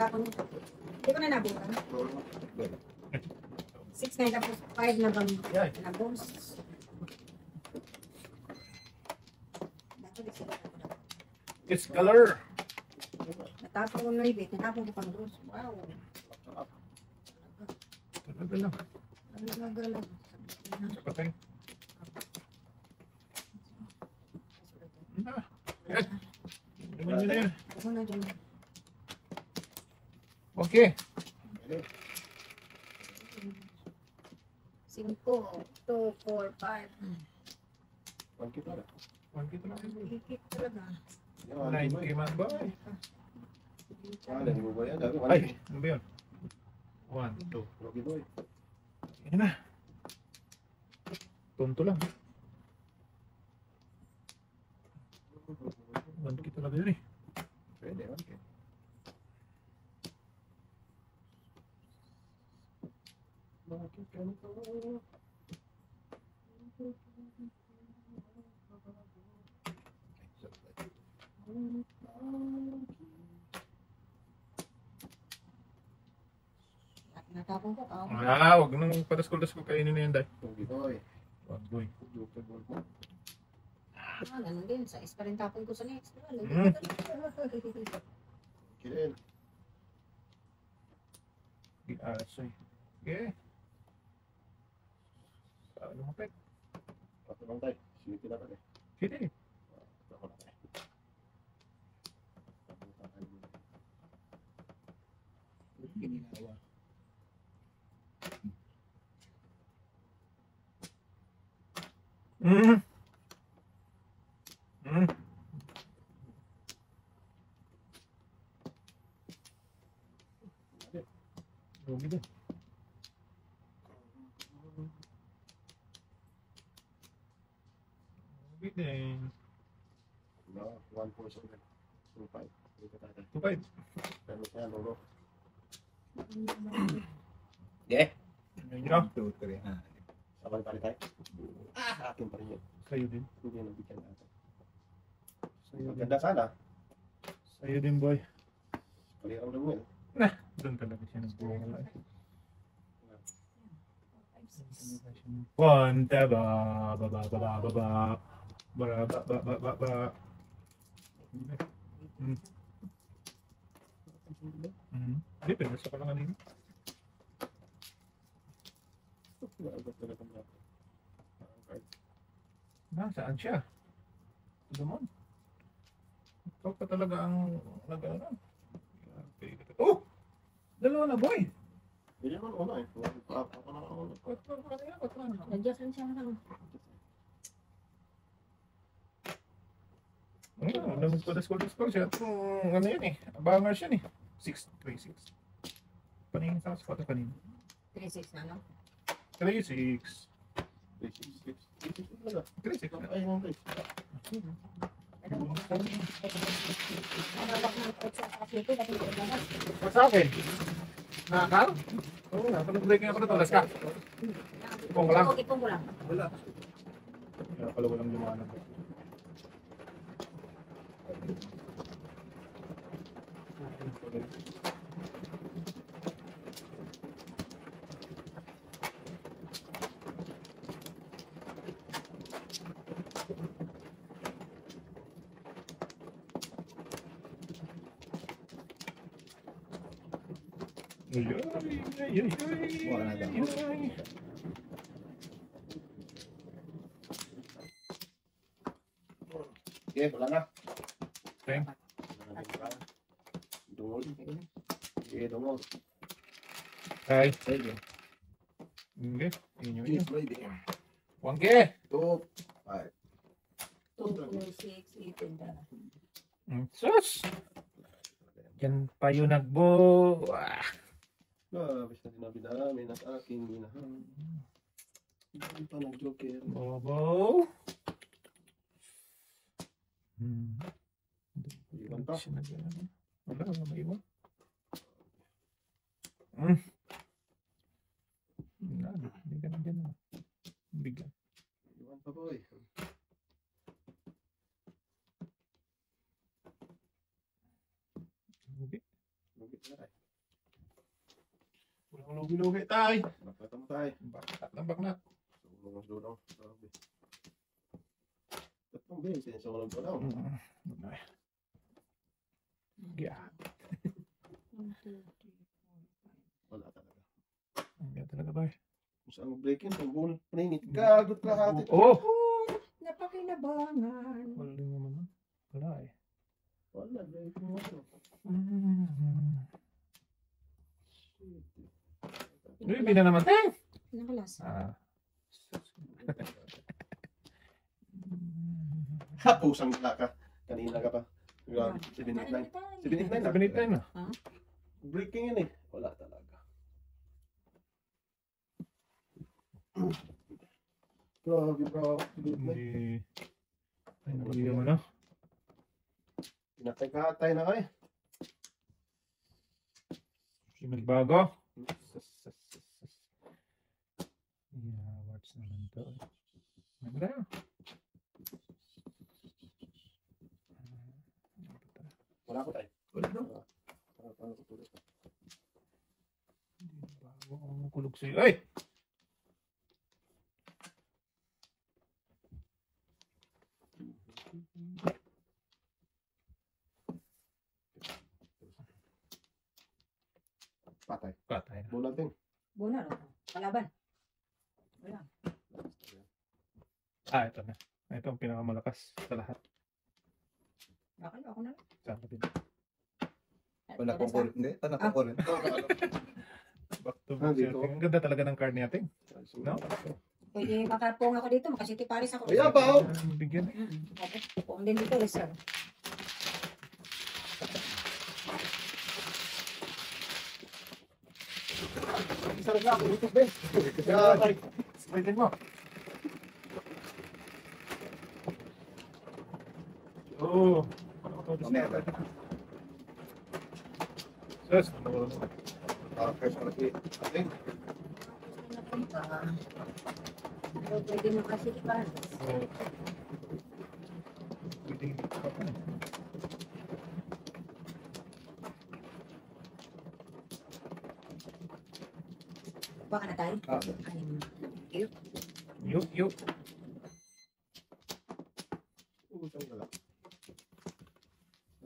tapon nito. Hindi ko na nabutan. 6'9" tapos 5 na bamboo. Yan. Na bones. Dapat sila ako na. It's color. Natapon ko na ibig. Natapon ko pang bones. Wow. Talaga lang. Nagagalang. Patay. Yan. Naman yun na yan. mo na dyan. Okay. Okay. 5, 2, 4, 5. 1K pala. 1K lang. Higit talaga. Yan, 9K man ba? Alam mo ba yan? Dami, 1K. Ay, ano ba yun? 1, 2. Rocky boy. Yan na. Tonto lang. 1K talaga yun eh. Pwede, 1K. Bakit ganito? Natapon ko. Huwag nang padaskol-daskol kainin na yan, Day. Rocky boy. Wag, boy. Joker ball mo. Ganun din. Sa is pa rin tapon ko sa next. Kirin. Asoy. Okay. Saan lumapit? Pato lang tayo. Silipin na tayo. Sige. Ako na tayo. Ginawa. Mm. Mm. Lugi din. Lugi din. No, 147. 25. Dito tayo. 2-5. Pero kaya lolo. Yeah. Ayun. 2, 3. Sabay pa rin tayo. Akin pa rin yun. Sa'yo din. Hindi na bigyan natin. Sa'yo din. Maganda sana. Sa'yo din, boy. Kalirang lang mo yun. Doon talaga siya nagbuwala. One, taba, baba, baba, baba. Bara, ba, ba, ba, ba, ba. Hindi, pero nasa ka lang kanina. Naagot talaga natin. Nasaan siya? Dumon. Ikaw pa talaga ang nag-ano. Oh! Dalawa na, boy! Hindi naman una eh. Ako na ako. Kwatro. Nandiyan siya lang. Ano magpadaskol-daskol siya. Ano yun eh. Abangar siya eh. 6-3-6. Paningin sa spot kanina. 3-6 na, no? 3-6. 366 talaga. 3-6. Ay, yung guys. What's sa akin? Nakakar? Oo nga. Pag breaking ako na to, ka. Ipong ko lang. Ipong ko lang. Wala. Kaya pala walang lumanap. Okay, wala na. Okay. Dungol. Okay, dungol. Hi. Sige. Okay. Inyo Yes, inyo. baby. 1K. 2, 5. 2, 4, 6, 8, 10. Sus! Yan pa yung nagbo. Labis na sinabi namin at aking minahal. Hindi pa nag-joker. Bobo. Iwan pa. Wala, wala maiwan. Hindi ka na din. Bigla. Iwan pa, boy. Lugi. Lugit na tayo. Walang lugi-lugi tayo. Nakata mo tayo. Baknat lang baknat. Sulong. Grabe. Tatlong beses sa walang palaw. Yeah. Wala talaga. Hindi talaga ba? Kung saan mag-break-in, kung buong paninit, gagot lahat. Oh! Napakinabangan. Wala din naman. Wala eh. Wala Uy, na naman. Nakalas. Ah. Pusang wala ka. Kanina ka pa. Grabe, 789. 789 na. 789 na. Breaking yun eh. Wala talaga. Grabe, bro. 789. Hindi. Ay, nabali naman na. Pinatay-katay na kayo. Nagbago. Yeah, what's naman to? Maganda. Wala ko tayo. Wala na. Paano ko tuloy? Hindi bago ang kulog sa'yo. Ay! Patay. Patay na. Bulan din. Bona, no? Kalaban. Wala. Ah, ito na. Ito ang pinakamalakas sa lahat. Bakit ako na? Saan ka din? Wala pong call. Hindi, tanong ko rin. Back to Ah, back dito. setting. Ang ganda talaga ng card natin. No? Pwede makapong ako dito. Makasiti Paris ako. Ayan pa, oh. Bigyan. Pong din dito, Lester. Sarap na ako. Ito, Ben. Pwede mo. Oh. Mamaya ba? Sus. First one lagi. Ating. Pero pwede makasiti Paris. Pwede. Baka na tayo. Ah. Ayun. Yuk. Usang wala.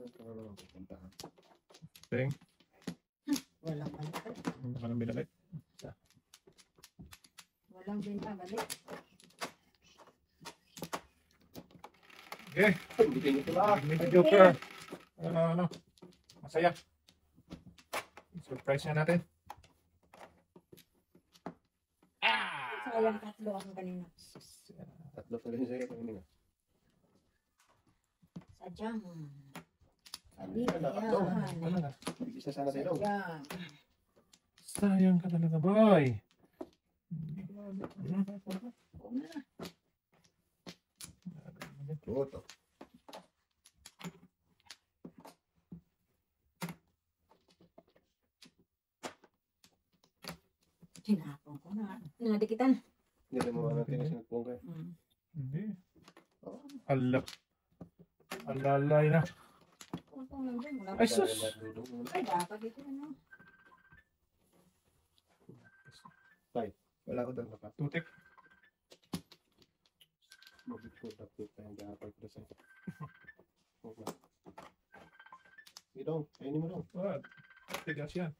Ito na lang pupuntahan. Teng. Walang balik. Hindi ka nang binalik. Walang benta, balik. Okay. Hindi nito lahat. Medyo Joker. Ano. Masaya. Surprise na natin. Sayang tatlo ako kanina. Tatlo pa rin sa'yo. Kanina. Sadyang. Ano na? Isa sana tayo. Sadyang. Sayang ka talaga, boy. Oo na. Tuto. Hinapon ko na. Nadikitan. Hindi mo natin kasi nagpong kayo. Hindi. Alak. Alalay na. Kung lang dyan, wala Ay, pa. sus. Ay, dapat dito ano. Wala ko doon. Tutik. Mag-product pa yung gahapon ko sa ito. Idong, kainin mo dong. What? Tigas yan.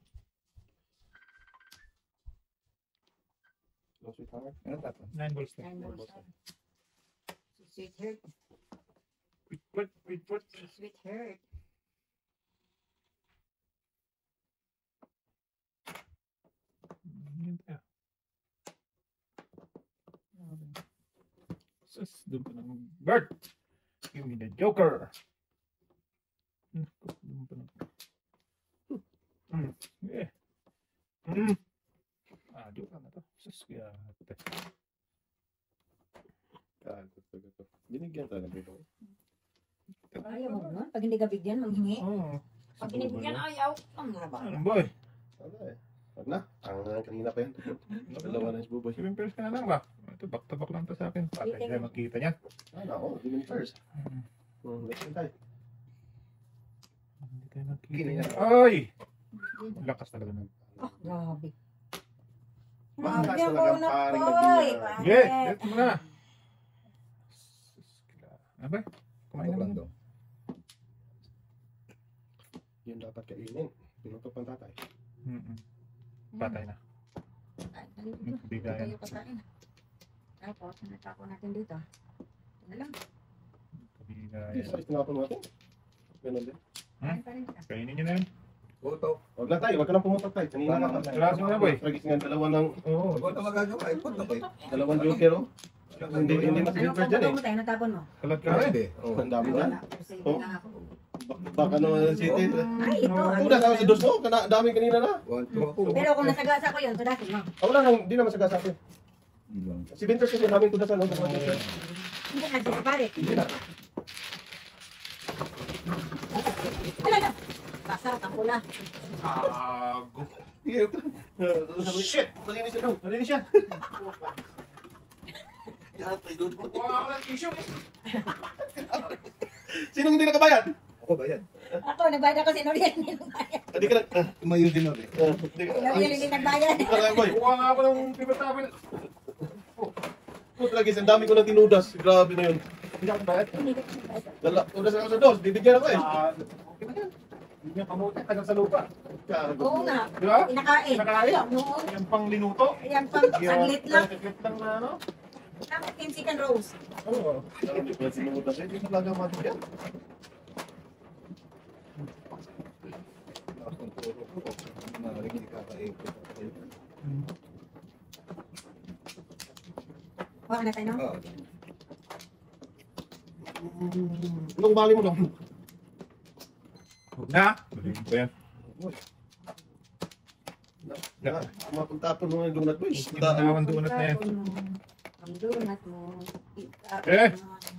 Lost with hammer. Ano tapos? 9 balls na. 9 balls na. Si Sweet Heart. Wait. Si Sweet Heart. Yan tayo. Sus, doon pa ng bird. Give me the Joker. Doon pa ng... Yeah. Joker na to. Sus, kaya... Ito. Binigyan tayo ng bito. Ayaw mo nun. Pag hindi ka bigyan, manghingi. Oo. Pag binibigyan, ayaw. Ang haba. Ano boy? Wala eh. Wag na. Ang kanina pa yan. Dalawa na yung buboy. 7 pairs ka na lang ba? Ito, back to back lang to sa akin. Patay tayo makita niyan. Oo. Given first. Next time tayo. Hindi tayo nakita niyan. Ay! Lakas talaga ng... Oh, grabe. Malakas Grabe ako talagang na paring boy. nagbiya. Yeah, let's mo na. Ano ba? Kumain Tutok na lang lang. daw. Yun dapat kainin. Pinutok ang tatay. Patay na. Ay, dali dito. Bigayan. Tayo pagkain. Tapos, natako natin dito. Ano lang. Hindi Bigayan. sa tinapon natin. Ganun din. Kain pa rin siya. Kainin niyo na yun. Puto. Huwag lang tayo, huwag ka lang pumunta tayo. Kanina Paano ka. ka? Relax mo na, boy. Tragis nga, Oo. Huwag na magagawa. Puto kayo. dalawang joker, oh. Hindi mas Ano joker pang dyan, eh. mo tayo? Natapon mo? Kalat ka rin. Pwede. Oh. Ang dami dyan. Wala. Kasi Oh. lang ako. Baka naman city. Ay, ito. Una, sa si Dos, oh. Dami kanina na. 1, 2 ako. Pero kung nasagasa ko yun, sudasin mo. Wala nang, hindi naman sa atin. Ilang. Si Vinters kasi namin kudasan, no? Dalawang joker. Hindi na siya pare. Hindi na. Wala na. Basa, tampo na. Gago. Shit! Malinis siya daw. Malinis siya. Wala ka ng tissue. Sinong hindi nakabayad? Ako ba yan? Ako, nagbayad ako si Noriel. Hindi nagbayad. Hindi ka na. Tumayo din ako eh. Hindi ka Si Noriel hindi nagbayad. Boy. Kuha nga ako ng pipatabel. Puto lagi, ang dami ko ng tinudas. Grabe na yun. Hindi ako bayad. Hindi ka nagbayad. Dala, tudas ako sa Dos. Bibigyan ako eh. Okay na yan. Hindi niya kamuti. Tagal sa lupa. Oo nga. Di ba? Pinakain. Pinakain? Noon. Yan pang linuto. Yan pang saglit lang. Saglit lang na ano. Tapos 15 can rose. Oo. Hindi ko sinutas eh. Hindi talaga mabigyan. Tapos ng puro ko. Narinig ka pa eh. Huwag na tayo, no? Ah, Anong bali mo daw? Huwag na. Galing ko yan. Mapagtapon mo ng donut boys. Ginawan donut na yan. Ang donut mo. Eh!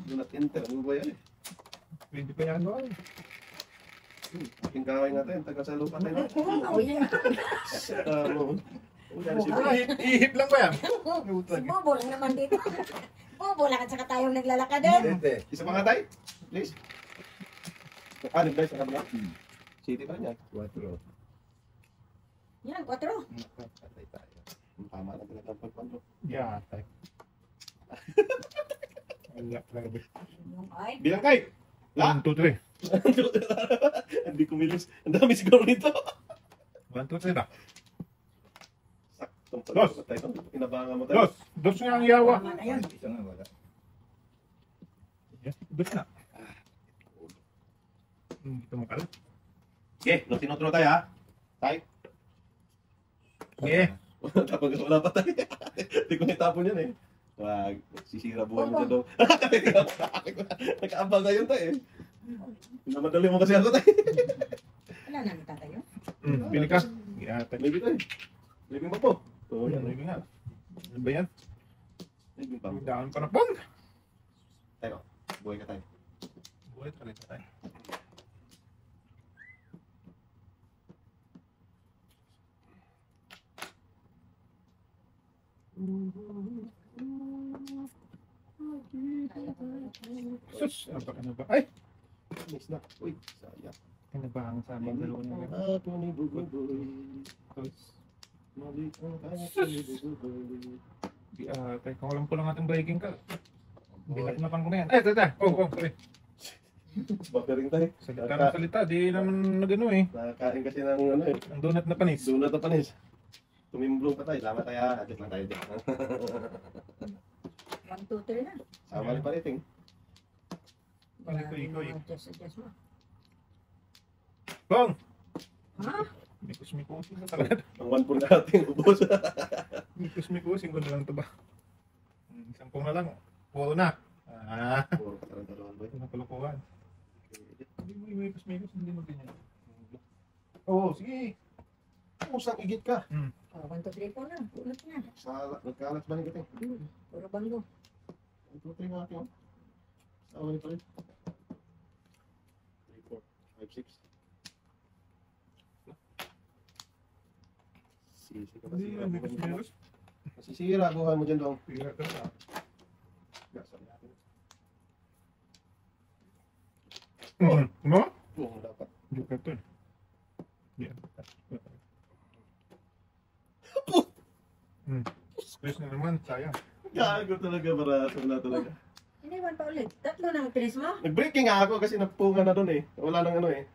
Donut enter. Ano ba yan eh? Pwede pa yan doon. Aking kaway natin. Taga sa lupa tayo. Oo, yan. Ano? Ihip lang ba yan? Si Bobo lang naman dito. Bobo, lakad sa tayong naglalakad din. Pwede. Isa pa nga tayo. Please. Anim guys. Sa kabila. City pa rin yan. 4. Yan, 4. Patay tayo. Tama na talaga ang pagpando. Yeah, type. Wala talaga. Yung ay. Bilang kay. 1, 2, 3. Hindi kumilos. Ang dami siguro nito. 1, 2, 3 na. Saktong Dos. pagpapatay ko. Inabangan mo tayo. Dos. Dos nga ang yawa. Tama na yun. Isa nga wala. Yes, dos na. Dito mo kalat. Okay, no tinuturo tayo ha. Tayo. Yeah. Tapos wala pa tayo. Hindi ko nitapon yan eh. Wag, sisira buhay mo Opo. dyan daw. Nakaabang ngayon tayo eh. Namadali mo kasi ako tayo. Wala na nagtatayo. Pili ka. Yeah, type. Maybe tayo. Maybe mo po. Oo, Yan, yan. maybe nga. Ano ba yan? Maybe pa. Daan pa na bang. Tayo. Buhay ka tayo. Buhay talaga tayo. Sus, ano ba ka na ba? Ay! Miss na. Uy, sayang. Ano ba ang sabang dalawa na lang? Ako ni Bugoy. Mali ang ako ni Bugoy. Di kaya kung alam ko lang ating breaking ka. Binaknapan ko na yan. Ay, tata! Oh, sorry. Bakering tayo. Salita ng salita, di naman nagano eh. Nakakain kasi ng ano eh. Ang donut na panis. Sunod na panis. Tumimblong pa tayo. Sama tayo ha. Adjust lang tayo dyan. 1, 2, 3 na. Sama rin pa rin. Ikoy. Adjust mo. Bong! Ha? Mikos-mikosin na talaga. Ang 1 po natin. Ubos. Mikos-mikosin ko na lang ito ba? Isang pong na lang. Puro na. Puro katarang-tarang boy. Ito na kalukuhan. Hindi mo mikos-mikos, hindi mo ganyan. Oo, sige. Usang igit ka. Oh, 1, 2, 3, 4 na. Ulot na. Nagkalat ba ni Kating? Puro banggo. 1, 2, 3 nga natin. Sama rin pa rin. 3, 4, 5, 6. Sisi ka Hindi na mikos-mikos. Masisira buhay mo dyan dong. Pira ka na. Gasan natin. Mo? Oo, dapat. Joker to. Yan. Stress na naman, sayang. Gago talaga, barato na talaga. Iniwan pa ulit. 3 na ang tinis mo. Nag-breaking nga ako kasi napunga na doon eh. Wala nang ano eh.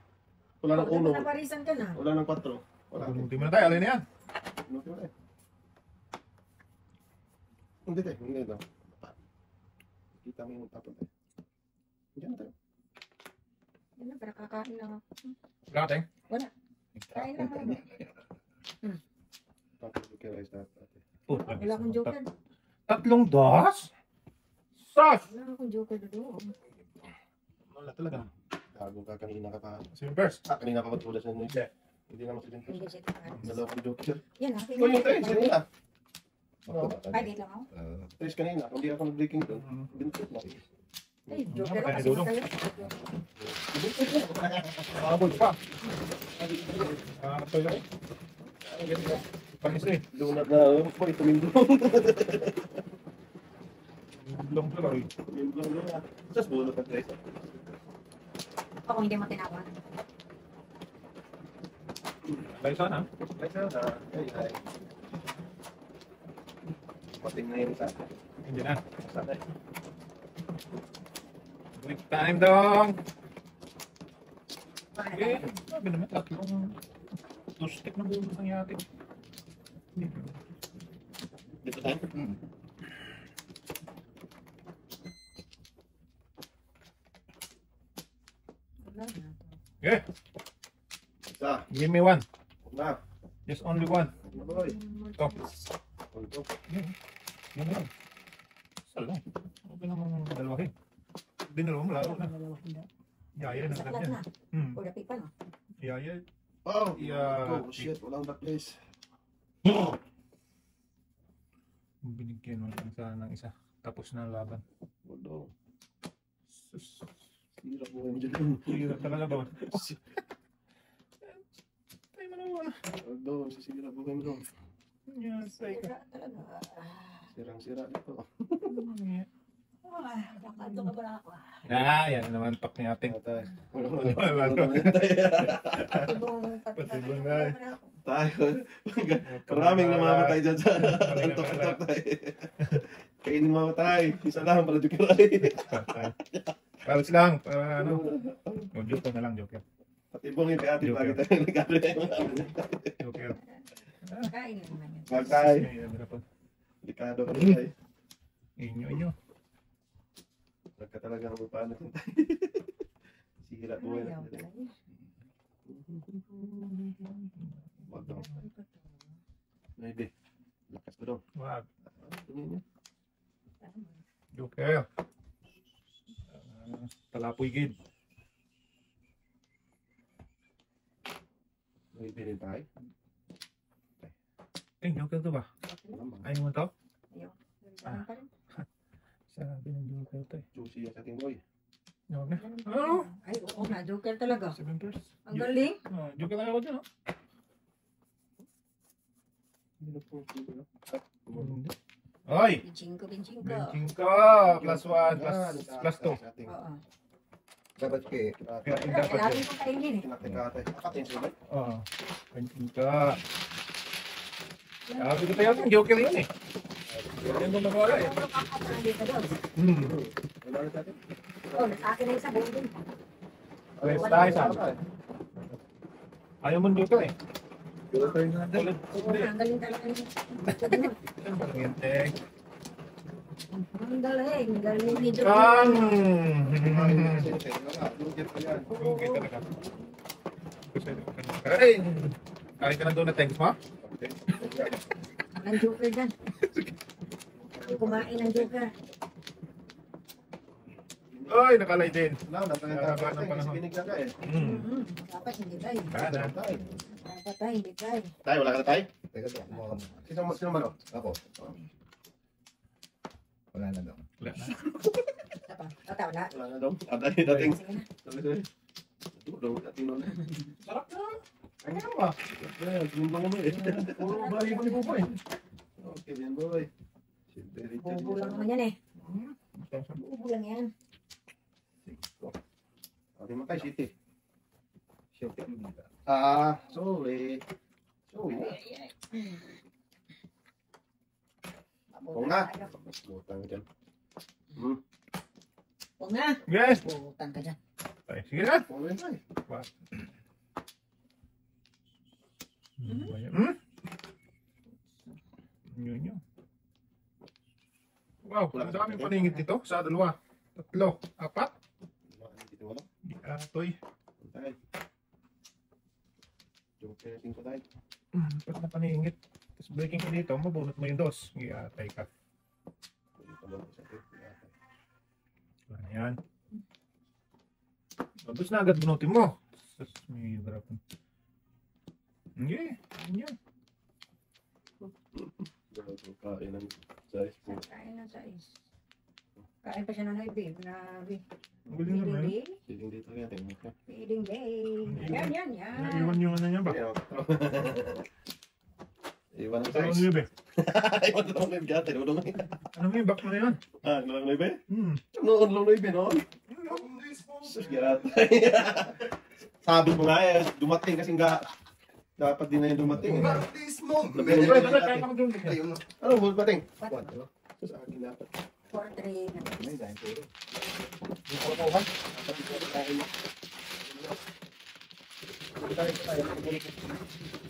Wala nang uno. Naparisan ka na. Wala nang 4. Wala nang Hindi mo na tayo, alin na yan. Hindi tayo, hindi daw. Kita mo yung tapon tayo. Diyan na tayo. Yan lang, para kakain lang ako. Wala ka, Teng? Kain lang ako. Tapos Joker ay start natin. Oh, Wala akong joker. Tatlong dos? Sus! Wala akong joker doon. Wala talaga. Gago ka kanina ka pa. Simbers. Kanina ka patulad sa inyo. Hindi naman si Joker. Hindi siya takaan. Dalawa ko Joker. Yan, akin Uy, yung na. tres kanina. Ay, dito lang ako. Tres kanina. Kung di ako nag-breaking doon. Bintot na. Ay, joker ako. Ay, Kasi dudong. kayo. Abot pa. Ito yun. Panis eh. Lunat na. Boy, tumindong. Long tuloy. Tumindong na. Sas bulot ang tres. Ako hindi mo tinawa. Tayo sana. Ay, sana. Ay. Pating na yun sa Hindi na. sana. Break time dong. Baka Eh, na. sabi naman tatlong two-stick na bulo ng yate. Dito tayo. Wala na. Okay, Isa. give me one. Huwag na. Just only one. Boy. Ito. Ito. Yan lang. Isa lang. Okay naman dalawahin. Hindi na naman malaro na. Yaya na Saklat agad yan. na. Hmm. Pura pipa, no? Yaya. Oh, Yeah. oh shit, walang back place. Binigyan mo lang sana ng isa. Tapos na ang laban. Wala. Sus. Sira po kayo dyan. Hirap talaga ba? Tayo mo naman. Wala, sisira po kayo doon. Yes, ay ka. Pura talaga. Sirang-sira dito. Ah, nakato ka ba ako? Yan naman pak ni ating. Tayo. Ibong Patibong na eh. Tayo. Maraming namamatay dyan sa antok-antok tayo. Kainin mamatay. Isa lang para dukiray. Palos lang. Para ano. Joker na lang, Joker. Patibong yung kaya lagi tayo nagkano. Joker. Kain na naman yun. Magtay. Ay, Delikado ka tayo. inyo. Nagka talaga ng paano tayo. Sira po Ayaw yan. talaga. Wag daw. Maybe. Lakas ko daw. Wag. Tingin niyo. Joker. Talapoy gid. Maybe rin tayo. Joker to ba? Ayaw mo to? Saan pa rin? Sabi ng Joker to eh. Juicy yung ating boy. Joker na. Ano? Ay, oo na. Joker talaga. 7 first. Ang galing. Joker na ako dyan. Hindi po. Hindi. Oy! Binching ko. Benching ko! Plus 1, plus 2. Oo. Dapat kay Kaya dapat Kailangan yun. ko kainin eh. Kinaktikate. Akatin siya ba? Oo. Benching ka. Sabi ko tayo yung Joker yun eh. Yan kung nawala eh. Dito daw. Wala na sa atin. Oh, nasa akin na isa. Buong din. Pwes tayo sa akin. Ayaw mo ng Joker eh. Joker na natin. Oo, ang galing talaga niya. Pagkinteng. Ang galing. Ang galing ni Joker. Kang! Joker pa yan. Okay talaga. Ay! Kain ka ng donut, thanks mo? Ang Joker dyan. Kumain ng Joker. Ay, nakalay din. Wala, natangin kasi binigyan ka eh. Dapat hindi tayo. Kanan. Dapat tayo, hindi tayo. Tayo, wala ka na tayo? teka to, Sino man o? ako. Wala na daw. Wala na. Tataw na. Wala na daw. Dating, dating. Sige na. Sorry. Dating nun. Sarap na. Ano ka ba? Gumbang mo eh. Puro balahibo ni Buboy. Okay, yan boy. Bubo lang naman yan eh. Bubo lang yan. Ate mo tayo, City. Siyempre, Sorry. Sorry. Oo Butan nga. ka dyan. Butang dyan. Oo nga. Yes! Butan ka dyan. Ay, sige na. Oo yan tayo. Yun. Wow, ang daming paningit dito. Sa dalawa, tatlo, apat. Dito wala. Toy. Tayo. Joke na 5 tayo. Pag napaningit. Tapos breaking ko dito, mabunot mo yung dos. Iatay ka. Ayan. Tapos na agad bunutin mo. Tapos may drop. Okay. Ayan. Kain ng size po. Kain na sa is. Kain pa siya ng babe. Grabe. Ang galing naman. Feeding day. Feeding dito yan. Tingnan ko. Feeding day. Yan. Naiwan yung ano niya ba? Iwan ang Ano size. yun ba? Iwan na lang yung gata. Iwan na Ano mo yung back mo na yun? Ah, nalang na iba? Hmm. Noon lang na iba, noon. Sus, gata. Sabi mo nga eh, dumating kasi nga dapat din na yung dumating. This mo. Pwede na kahit ako doon. Ayun na. Ano, dumating? Quadro. Sus, akin dapat. 4-3 na. May dahil puro. Yung kalakuhan. Tayo tayo.